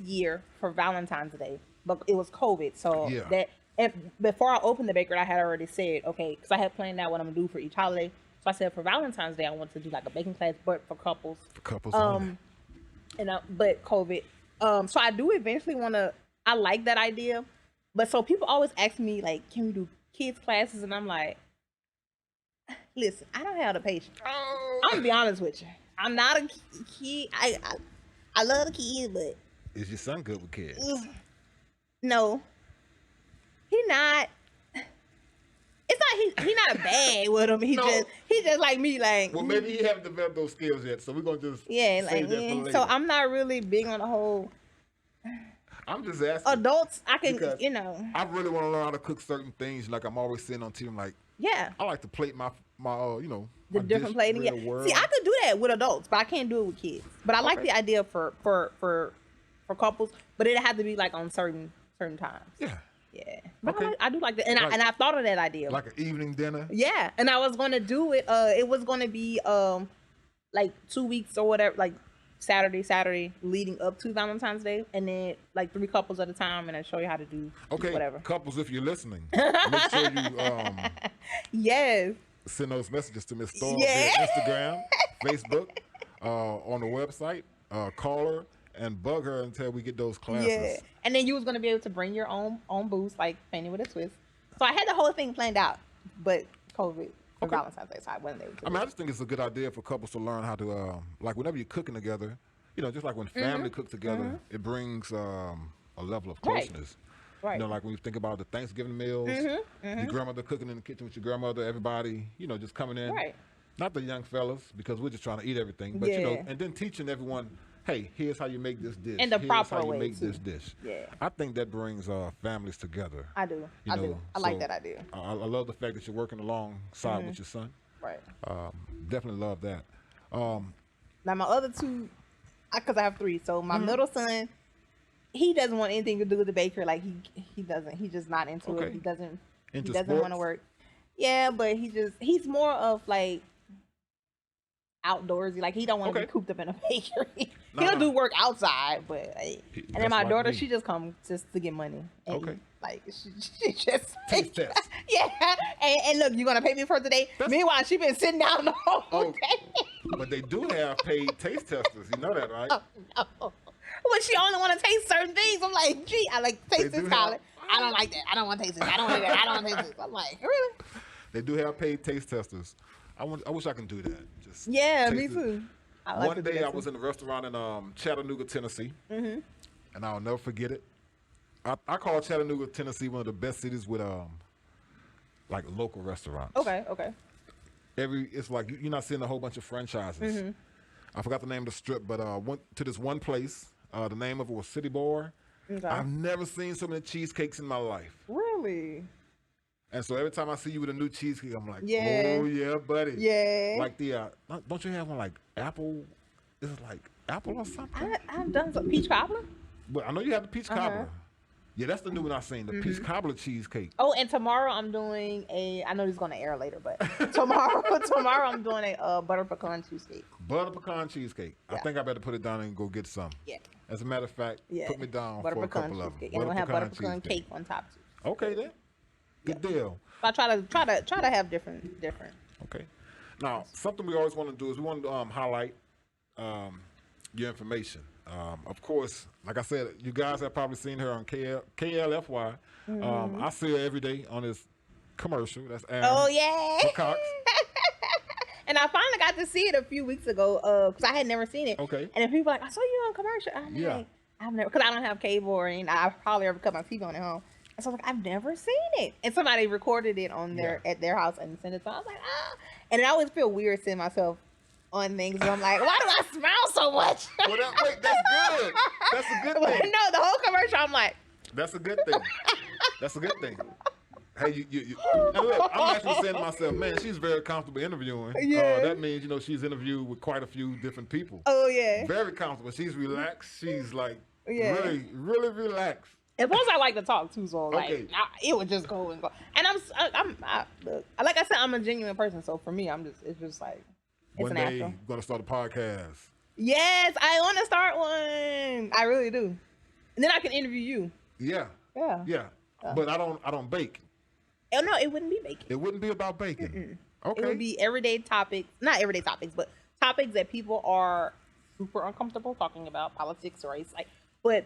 year for Valentine's Day, but it was COVID. So before I opened the bakery, I had already said, okay, because I had planned out what I'm gonna do for each holiday. So I said for Valentine's Day, I want to do like a baking class, but for couples. For couples only. But COVID. So I do eventually want to, I like that idea, but so people always ask me like, can we do kids classes? And I'm like, listen, I don't have the patience. I'm gonna be honest with you. I'm not a kid. I love the kids, but. Is your son good with kids? No, he not. It's not he not bad with them. He just like me, like. Well, maybe he haven't developed those skills yet, so we're gonna just save that for later. So I'm not really big on the whole. I'm just asking. Adults, I can, I really want to learn how to cook certain things. Like I'm always seeing on TV, I'm like, I like to plate my the different plating. Yeah. See, I could do that with adults, but I can't do it with kids. But I like the idea for couples, but it had to be like on certain times. Yeah. Yeah, but I do like that, and I thought of that idea, like an evening dinner. Yeah, and I was gonna do it. It was gonna be like 2 weeks or whatever, like Saturday leading up to Valentine's Day, and then like 3 couples at a time, and I show you how to do whatever. Couples, if you're listening, make sure you yes, send those messages to Miss Storm via Instagram, Facebook. on the website. Call her and bug her until we get those classes. Yeah, and then you was gonna be able to bring your own booths, like painting with a twist. So I had the whole thing planned out, but COVID for Valentine's Day, so I wasn't able to. I mean, I just think it's a good idea for couples to learn how to, like, whenever you're cooking together, you know, just like when family cooks together, it brings a level of closeness. Right. You know, like when you think about the Thanksgiving meals, your grandmother cooking in the kitchen with your grandmother, everybody, you know, just coming in. Right. Not the young fellas, because we're just trying to eat everything, but, you know, and then teaching everyone, hey, here's how you make this dish. And the here's proper how you way, make too. this dish. Yeah. I think that brings families together. I do. You know, I like so that idea. I love the fact that you're working alongside with your son. Right. Definitely love that. Now my other two, because I have three. So my middle son, he doesn't want anything to do with the baker. Like he doesn't. He's just not into it. He doesn't. Into he doesn't sports? want to work. Yeah, but he's more of like outdoorsy. Like he don't want to be cooped up in a bakery. He'll do work outside, but and then my daughter, she just comes just to get money. And eat. Like she just Taste test. Yeah, and look, you gonna pay me for today? Meanwhile, she been sitting down the whole day. But they do have paid taste testers. You know that, right? Oh, no. But she only want to taste certain things. I'm like, gee, I like taste this collard. I don't like that. I don't want to taste this. I don't want that. I don't want to taste this. I'm like, really? They do have paid taste testers. I wish I can do that. Just yeah, taste me it. too. I like One day I was in a restaurant in Chattanooga, Tennessee, and I'll never forget it. I call Chattanooga, Tennessee one of the best cities with like local restaurants. Okay. It's like you're not seeing a whole bunch of franchises. I forgot the name of the strip, but went to this one place. The name of it was City Boy. Okay. I've never seen so many cheesecakes in my life. Really? And so every time I see you with a new cheesecake, I'm like, Yeah. oh yeah, buddy. Yeah. Like the don't you have one like apple? Is it like apple or something? I've done some peach cobbler. But I know you have the peach cobbler. Yeah, that's the new one I seen, the peach cobbler cheesecake. Oh, and tomorrow I'm doing I know this is going to air later, but tomorrow I'm doing a butter pecan cheesecake. Butter pecan cheesecake. I think I better put it down and go get some. Yeah. As a matter of fact, put me down butter for a pecan couple of them. cheesecake. And we'll have butter pecan cake on top too. Okay then. Good deal. So I try to have different. Okay. Now, something we always want to do is we want to highlight your information. Of course, like I said, you guys have probably seen her on KLFY. I see her every day on this commercial. That's Aaron. Oh yeah. Cox. And I finally got to see it a few weeks ago because I had never seen it. Okay. And then people were like, I saw you on commercial. I'm like, I've never, because I don't have cable or anything. I probably ever cut my TV on at home. And so I was like, I've never seen it. And somebody recorded it on at their house and sent it to me. I was like, ah. And I always feel weird seeing myself on things. And I'm like, why do I smile so much? Well, wait, that's good. That's a good thing. No, the whole commercial, I'm like. That's a good thing. That's a good thing. Hey, you and look, I'm actually saying to myself, man, she's very comfortable interviewing. Yeah. That means, she's interviewed with quite a few different people. Oh, yeah. Very comfortable. She's relaxed. She's like Yeah. really relaxed. And plus, I like to talk too, so like it would just go and go. And look, like I said, I'm a genuine person, so for me, it's just like it's One natural. day, you're gonna start a podcast. Yes, I want to start one. I really do. And then I can interview you. Yeah. Yeah. But I don't bake. Oh no, it wouldn't be baking. It wouldn't be about baking. Okay. It would be everyday topics, not everyday topics, but topics that people are super uncomfortable talking about, politics, race, like. But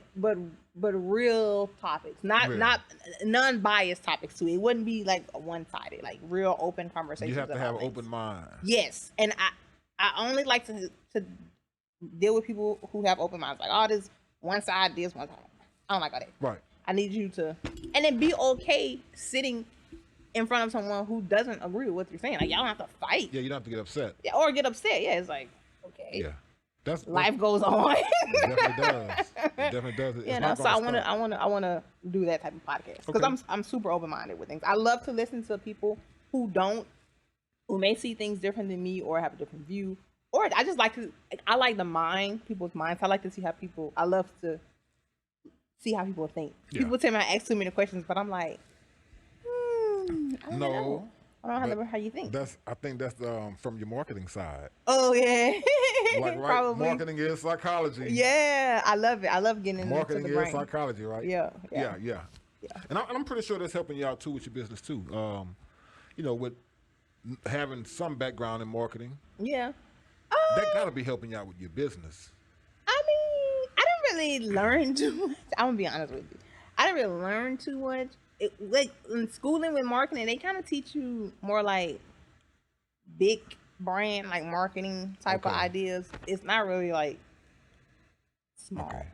real topics, not non-biased topics too. It wouldn't be like one-sided, like real open conversations. You have to have an things. open mind. Yes, and I only like to deal with people who have open minds. Like, oh, this one side, this one side. I don't like all that. Right. I need you to, and then be okay sitting in front of someone who doesn't agree with what you're saying. Like, y'all don't have to fight. Yeah, you don't have to get upset. Yeah, or get upset. Yeah, it's like, okay. Yeah. Life goes on. It definitely does. It definitely does. It's so I want to do that type of podcast because I'm super open minded with things. I love to listen to people who may see things different than me or have a different view, or I just like to. I like people's minds. I like to see how people. I love to see how people think. Yeah. People tell me I ask too many questions, but I'm like, I don't know. I don't know how you think. I think that's from your marketing side. Oh yeah. Like, right? Probably. Marketing is psychology. Yeah, I love it. I love getting into marketing the brain. is psychology, right? Yeah. And I'm pretty sure that's helping you out too with your business too. With having some background in marketing. Yeah. That gotta be helping you out with your business. I mean, I didn't really learn too much. I'm gonna be honest with you. I didn't really learn too much. Like in schooling with marketing, they kind of teach you more like big brand, like marketing type of Okay. ideas. It's not really like small. Okay.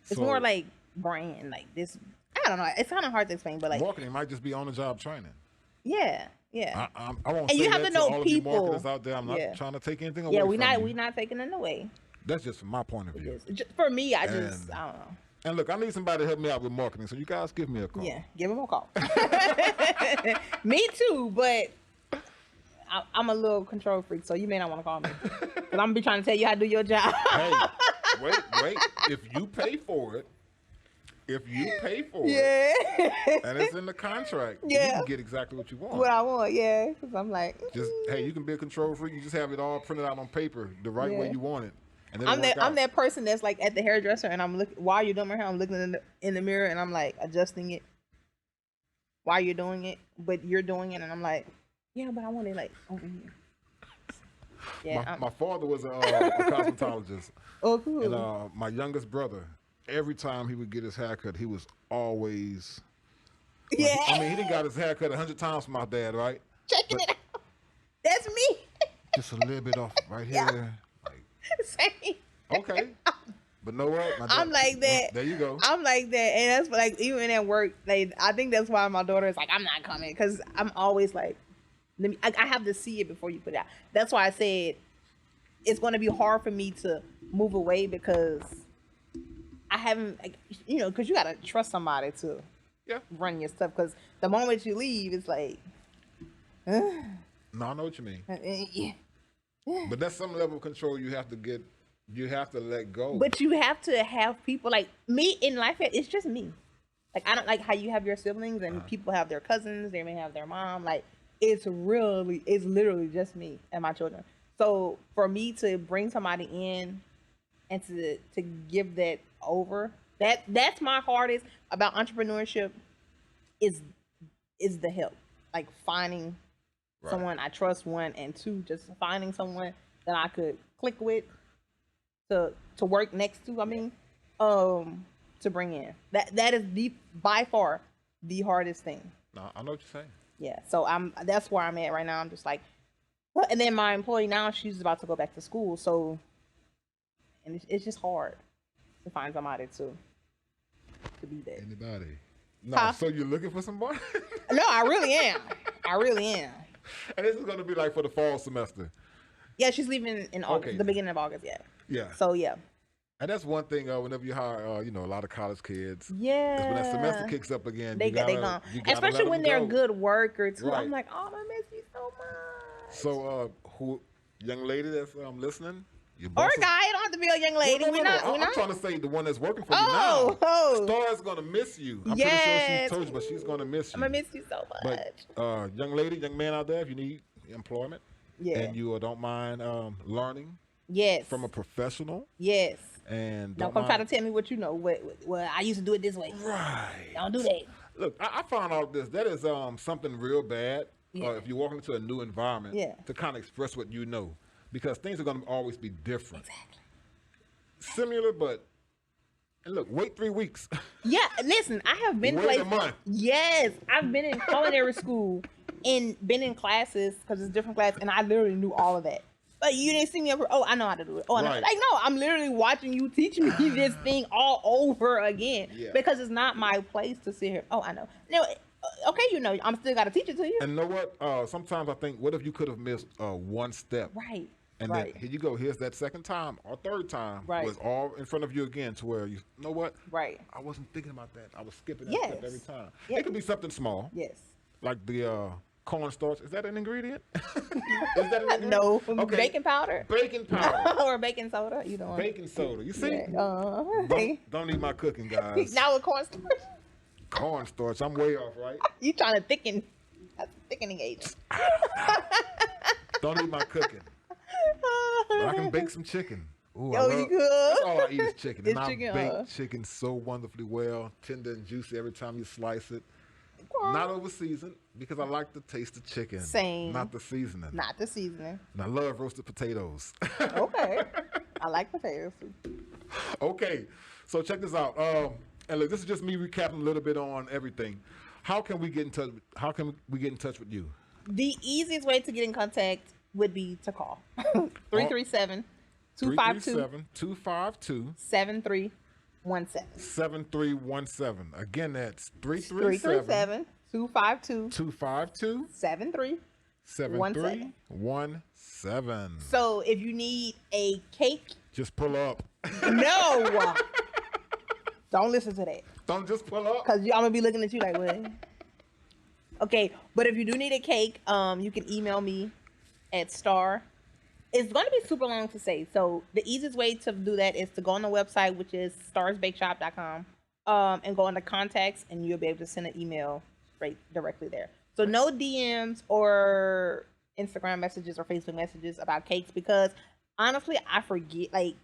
It's So, more like brand, like this. I don't know. It's kind of hard to explain, but like, marketing might just be on the job training. yeah, yeah. I won't And say you have that to know all of you people. marketers out there. I'm not Yeah. trying to take anything away Yeah, from we you. not taking it away. That's just from my point of view. Just, for me, I And- don't know. And look, I need somebody to help me out with marketing, so you guys give me a call. Yeah, give him a call. Me too, but I'm a little control freak, so you may not want to call me. Because I'm going to be trying to tell you how to do your job. Hey, wait. If you pay for it, Yeah. and it's in the contract, you Yeah. can get exactly what you want. What I want, yeah. Because I'm like, Just hey, you can be a control freak. You just have it all printed out on paper the right way Yeah. you want it. And then I'm it'll work I'm out. that person that's like at the hairdresser and I'm looking while you're doing my hair, I'm looking in the mirror and I'm like adjusting it while you're doing it, but you're doing it and I'm like, yeah, but I want it like over here. Yeah. My father was a cosmetologist. Oh, cool. And my youngest brother, every time he would get his haircut, he was always. yeah. I mean, he done got his haircut 100 times from my dad, right? Checking it out. That's me. Just a little bit off right here. Like, Same. okay. But know what? My I'm like that. There you go. I'm like that, and that's like even at work. Like I think that's why my daughter is like, I'm not coming because I'm always like, let me. I have to see it before you put it out. That's why I said it's going to be hard for me to move away because I haven't, like, you know, because you got to trust somebody to Yeah. run your stuff. Because the moment you leave, it's like, No, I know what you mean. yeah. But that's some level of control you have to get. You have to let go. But you have to have people like me in life. It's just me. Like I don't like how you have your siblings and people have their cousins. They may have their mom. Like it's literally just me and my children. So for me to bring somebody in and to give that over, that's my hardest about entrepreneurship is the help. Like finding Right. someone I trust, one, and two, just finding someone that I could click with to work next to. I mean, to bring in that is by far the hardest thing. No, I know what you're saying. Yeah, so that's where I'm at right now. I'm just like, and then my employee now, she's about to go back to school, so and it's just hard to find somebody to be there. Anybody? No. Huh? So you're looking for somebody? No, I really am. I really am. And this is going to be like for the fall semester. Yeah, she's leaving in August, Okay. the beginning of August. Yeah. Yeah. So yeah. And that's one thing. Whenever you hire, a lot of college kids. Yeah. Is when that semester kicks up again, They you gotta, gone. you gotta Especially let when them they're go. good workers too. Right. I'm like, oh, I miss you so much. So, who, young lady that's listening, your Or boss a guy, it don't have to be a young lady. No, We're not. I'm trying to say the one that's working for you Oh, now. oh. Star's gonna miss you. I'm pretty sure Yes. she's told you, but she's gonna miss you. I'm gonna miss you so much. But young lady, young man out there, if you need employment, Yeah. and you don't mind learning Yes. from a professional, Yes. and Don't come try to tell me what you know. Well, I used to do it this way. Right. Don't do that. Look, I found out this. That is something real bad. Yeah. If you're walking into a new environment, Yeah. to kind of express what you know, because things are going to always be different. Exactly. Similar, but and look, wait 3 weeks. Yeah. Listen, I have been Wait a month. Yes, I've been in culinary school and been in classes because it's different classes, and I literally knew all of that. But you didn't see me over. Oh, I know how to do it. Oh, I know. Right. Like no, I'm literally watching you teach me this thing all over again Yeah. because it's not my place to sit here. Oh, I know. No, okay, you know, I'm still got to teach it to you. And you know what? Sometimes I think, what if you could have missed one step? Right. And right. then here you go. Here's that second time or third time. Right. Was all in front of you again, to where you know what? Right. I wasn't thinking about that. I was skipping that Yes. step every time. Yes. It could be something small, Yes. like the cornstarch. Is that an ingredient? Is that an ingredient? No. Okay. Baking powder. Baking powder. Or baking soda. You know. Baking soda. You see? Yeah. Don't eat my cooking, guys. Now with cornstarch, Cornstarch. I'm way off, right? you trying to thicken? That's a thickening agent. Don't eat my cooking. But I can bake some chicken. Ooh, Yo, you good? That's all I eat is chicken. It's And chicken, I bake chicken so wonderfully well, tender and juicy every time you slice it. Not over seasoned because I like to taste the chicken. Same. Not the seasoning. Not the seasoning. And I love roasted potatoes. Okay. I like potatoes too. Okay, so check this out. And look, this is just me recapping a little bit on everything. How can we get in touch? How can we get in touch with you? The easiest way to get in contact would be to call 337-252 252 7317. 7317. Again, that's 337 252 252 7317. 7317. So if you need a cake, Just pull up. no, don't listen to that. Don't just pull up. Because I'm going to be looking at you like, what? Okay, but if you do need a cake, you can email me at star. It's going to be super long to say. So the easiest way to do that is to go on the website, which is starsbakeshop.com, and go into contacts, and you'll be able to send an email straight directly there. So no DMs or Instagram messages or Facebook messages about cakes, because honestly, I forget. Like,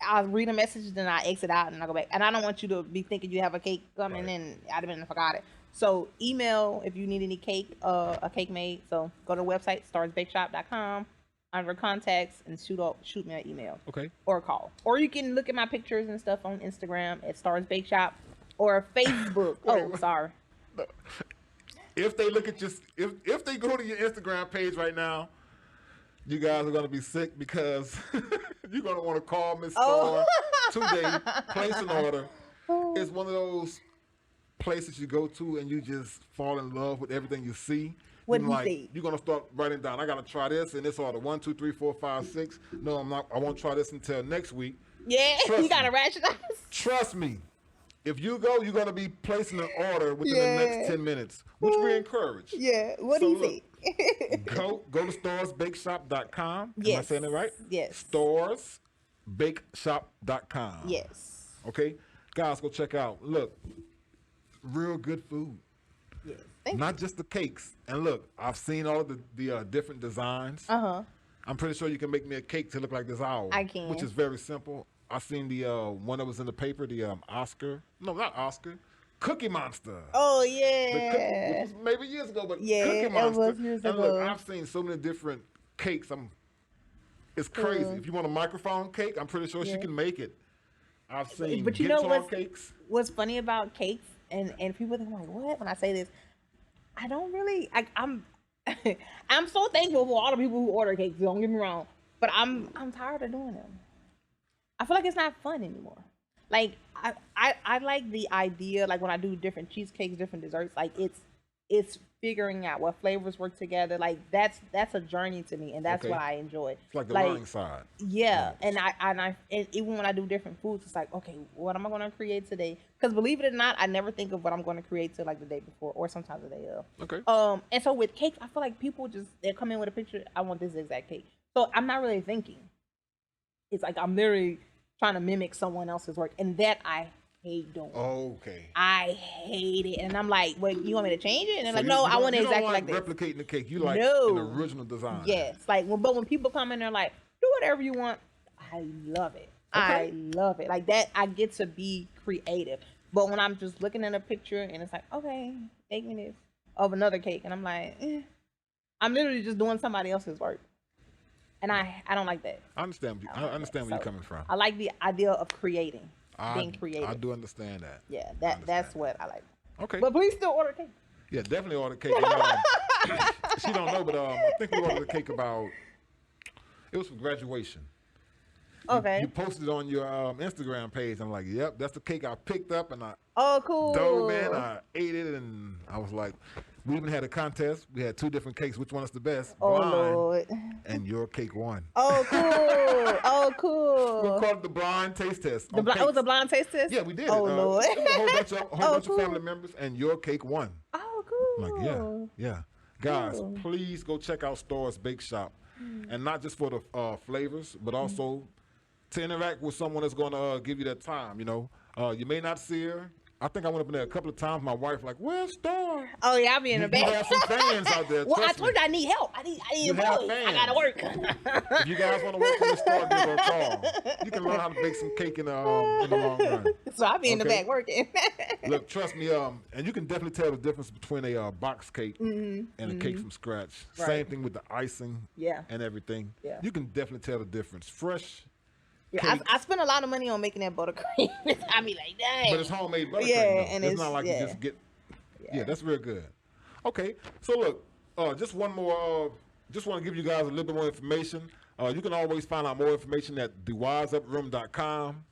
I'll read a message, then I exit out and I go back. And I don't want you to be thinking you have a cake coming and I'd have been forgot it. So email if you need any cake, a cake made. So go to the website, starsbakeshop.com, under contacts, and shoot me an email. Okay. Or call. Or you can look at my pictures and stuff on Instagram at Stars Bake Shop or Facebook. Sorry. If they look at your, if they go to your Instagram page right now, you guys are going to be sick because you're going to want to call Miss Star today, place an order. It's one of those places you go to and you just fall in love with everything you see. What do you see? You're going to start writing down, I got to try this and this order, 1, 2, 3, 4, 5, 6. No, I'm not. I won't try this until next week. Yeah, you got to rationalize. Trust me. If you go, you're going to be placing an order within the next 10 minutes, which we encourage. Yeah, what do you see? Go to starsbakeshop.com. Yes. Am I saying it right? Yes. Starsbakeshop.com. Yes. Okay? Guys, go check out. Look, real good food. Yes. Not just the cakes. And look, I've seen all of the different designs. Uh-huh. I'm pretty sure you can make me a cake to look like this owl. I can. Which is very simple. I seen the one that was in the paper, the Oscar. No, not Oscar. Cookie Monster. Oh, The yeah. cookie, which was maybe years ago, but Yeah, Cookie it Monster. was years and look, ago. I've seen so many different cakes. It's crazy. If you want a microphone cake, I'm pretty sure she can make it. I've seen But you know guitar cakes. what's funny about cakes, and people think like, what? When I say this, I don't really. I'm I'm so thankful for all the people who order cakes. Don't get me wrong, but I'm tired of doing them. I feel like it's not fun anymore. Like I like the idea, like when I do different cheesecakes, different desserts, like it's figuring out what flavors work together. Like that's a journey to me, and that's what I enjoy. It's like the learning side. Yeah, and and even when I do different foods, it's like, okay, what am I going to create today? Because believe it or not, I never think of what I'm going to create till like the day before, or sometimes the day of. Okay. And so with cakes, I feel like people they come in with a picture. I want this exact cake, so I'm not really thinking. It's like I'm literally trying to mimic someone else's work, and that I hate doing. Okay. I hate it, and I'm like, "Wait, you want me to change it?" And they're like, "No, I want it exactly like this." Replicating the cake, you like an original design. Yes, like but when people come in, they're like, "Do whatever you want." I love it. Okay. I love it. Like that, I get to be creative. But when I'm just looking at a picture and it's like, "Okay, make me this," of another cake, and I'm like, I'm literally just doing somebody else's work. And I don't like that. I understand. I understand where you're coming from. I like the idea of creating, being creative. I do understand that. Yeah, that's what I like. Okay. But please still order cake. Yeah, definitely order cake. She don't know, but I think we ordered a cake about. It was for graduation. Okay. You posted on your Instagram page. I'm like, yep, that's the cake I picked up, and I Cool. dove in. I ate it, and I was like, we even had a contest. We had 2 different cakes. Which one is the best? Blind, Lord. and your cake won. Oh, cool. We called it the blind taste test. It was a blind taste test? Yeah, we did. Oh, Lord. It was a whole bunch cool. of family members, and your cake won. Oh, cool. Like, yeah. Guys, please go check out Stars Bake Shop. And not just for the flavors, but also to interact with someone that's going to give you that time, you know. You may not see her. I think I went up in there a couple of times. My wife like, where's Star? Oh, yeah, I'll be in the back. You have some fans out there. Well, I told you I need help. I need help. I got to work. If you guys want to work with Star, give her a call. You can learn how to bake some cake in the long run. So I'll be in the back working. Look, trust me, and you can definitely tell the difference between a box cake and a cake from scratch. Right. Same thing with the icing Yeah. and everything. Yeah. You can definitely tell the difference. Fresh Yeah, cakes, I spent a lot of money on making that buttercream. I be like, dang. but it's homemade buttercream, Yeah, though. and It's it's- not like you yeah. just get. Yeah, that's real good. Okay, so look, just one more. Just want to give you guys a little bit more information. You can always find out more information at thewiseuproom.com.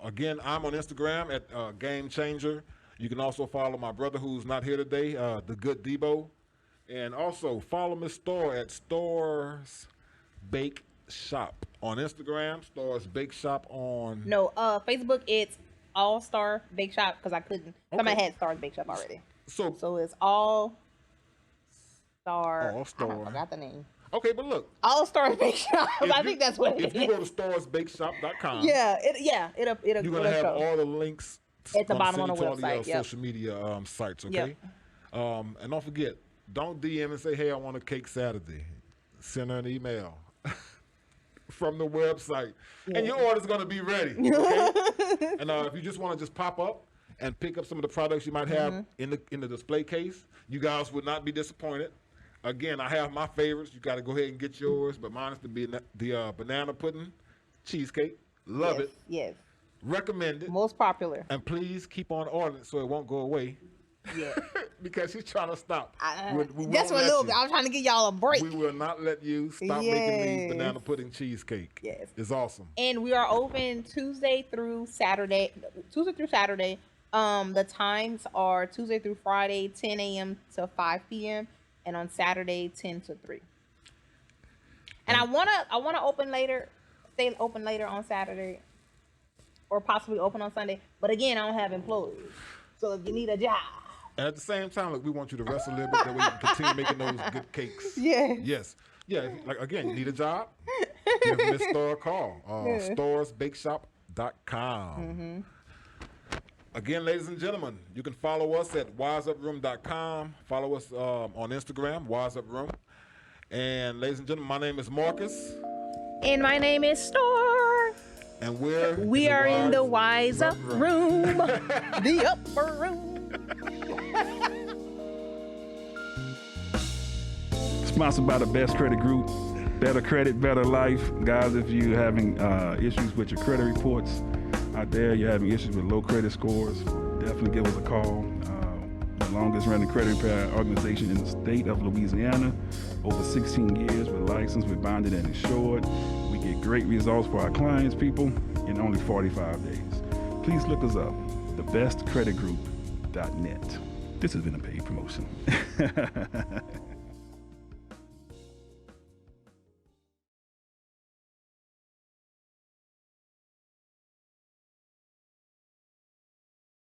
Again, I'm on Instagram at Game Changer. You can also follow my brother who's not here today, the Good Debo, and also follow Miss Store at Stores Bake Shop on Instagram. Stores Bake Shop on. No, Facebook, it's All Star Bake Shop because I couldn't. Somebody had Stars Bake Shop already. So it's All Star. All Star. I forgot the name. Okay, but look. All Star Bake Shop. I think that's what it is. If you go to storesbakeshop.com, it'll you're gonna have show. all the links At the bottom on the send you to all website, the yep. social media sites. Okay, Yep. and don't forget, don't DM and say, "Hey, I want a cake Saturday." Send her an email from the website, and your order's gonna be ready. Okay? And if you just want to just pop up and pick up some of the products you might have in the display case, you guys would not be disappointed. Again, I have my favorites. You got to go ahead and get yours, but mine is the banana pudding cheesecake. Love it. Yes. Recommend it. Most popular. And please keep on ordering so it won't go away. Yeah. Because she's trying to stop. We Just for a won't little let bit. you. I'm trying to give y'all a break. We will not let you stop making Yes. the banana pudding cheesecake. Yes. It's awesome. And we are open Tuesday through Saturday. The times are Tuesday through Friday, 10 a.m. to 5 p.m. and on Saturday, 10 to 3. And I wanna open later, stay open later on Saturday, or possibly open on Sunday. But again, I don't have employees, so if you need a job, And at the same time, look, we want you to rest a little bit, that way you can continue making those good cakes. yeah, Yes. Yeah, like again, you need a job? Give Miss Store a call. Storesbakeshop.com. Again, ladies and gentlemen, you can follow us at wiseuproom.com. Follow us on Instagram, wiseuproom. And ladies and gentlemen, my name is Marcus. and my name is Store. And We are in the Wise Up Room, the upper room. Sponsored by the Best Credit Group. Better credit, better life. Guys, if you're having issues with your credit reports out there, you're having issues with low credit scores, definitely give us a call. The longest running credit repair organization in the state of Louisiana. Over 16 years, we're licensed, we're bonded and insured. We get great results for our clients, people, in only 45 days. Please look us up, thebestcreditgroup.net. This has been a paid promotion.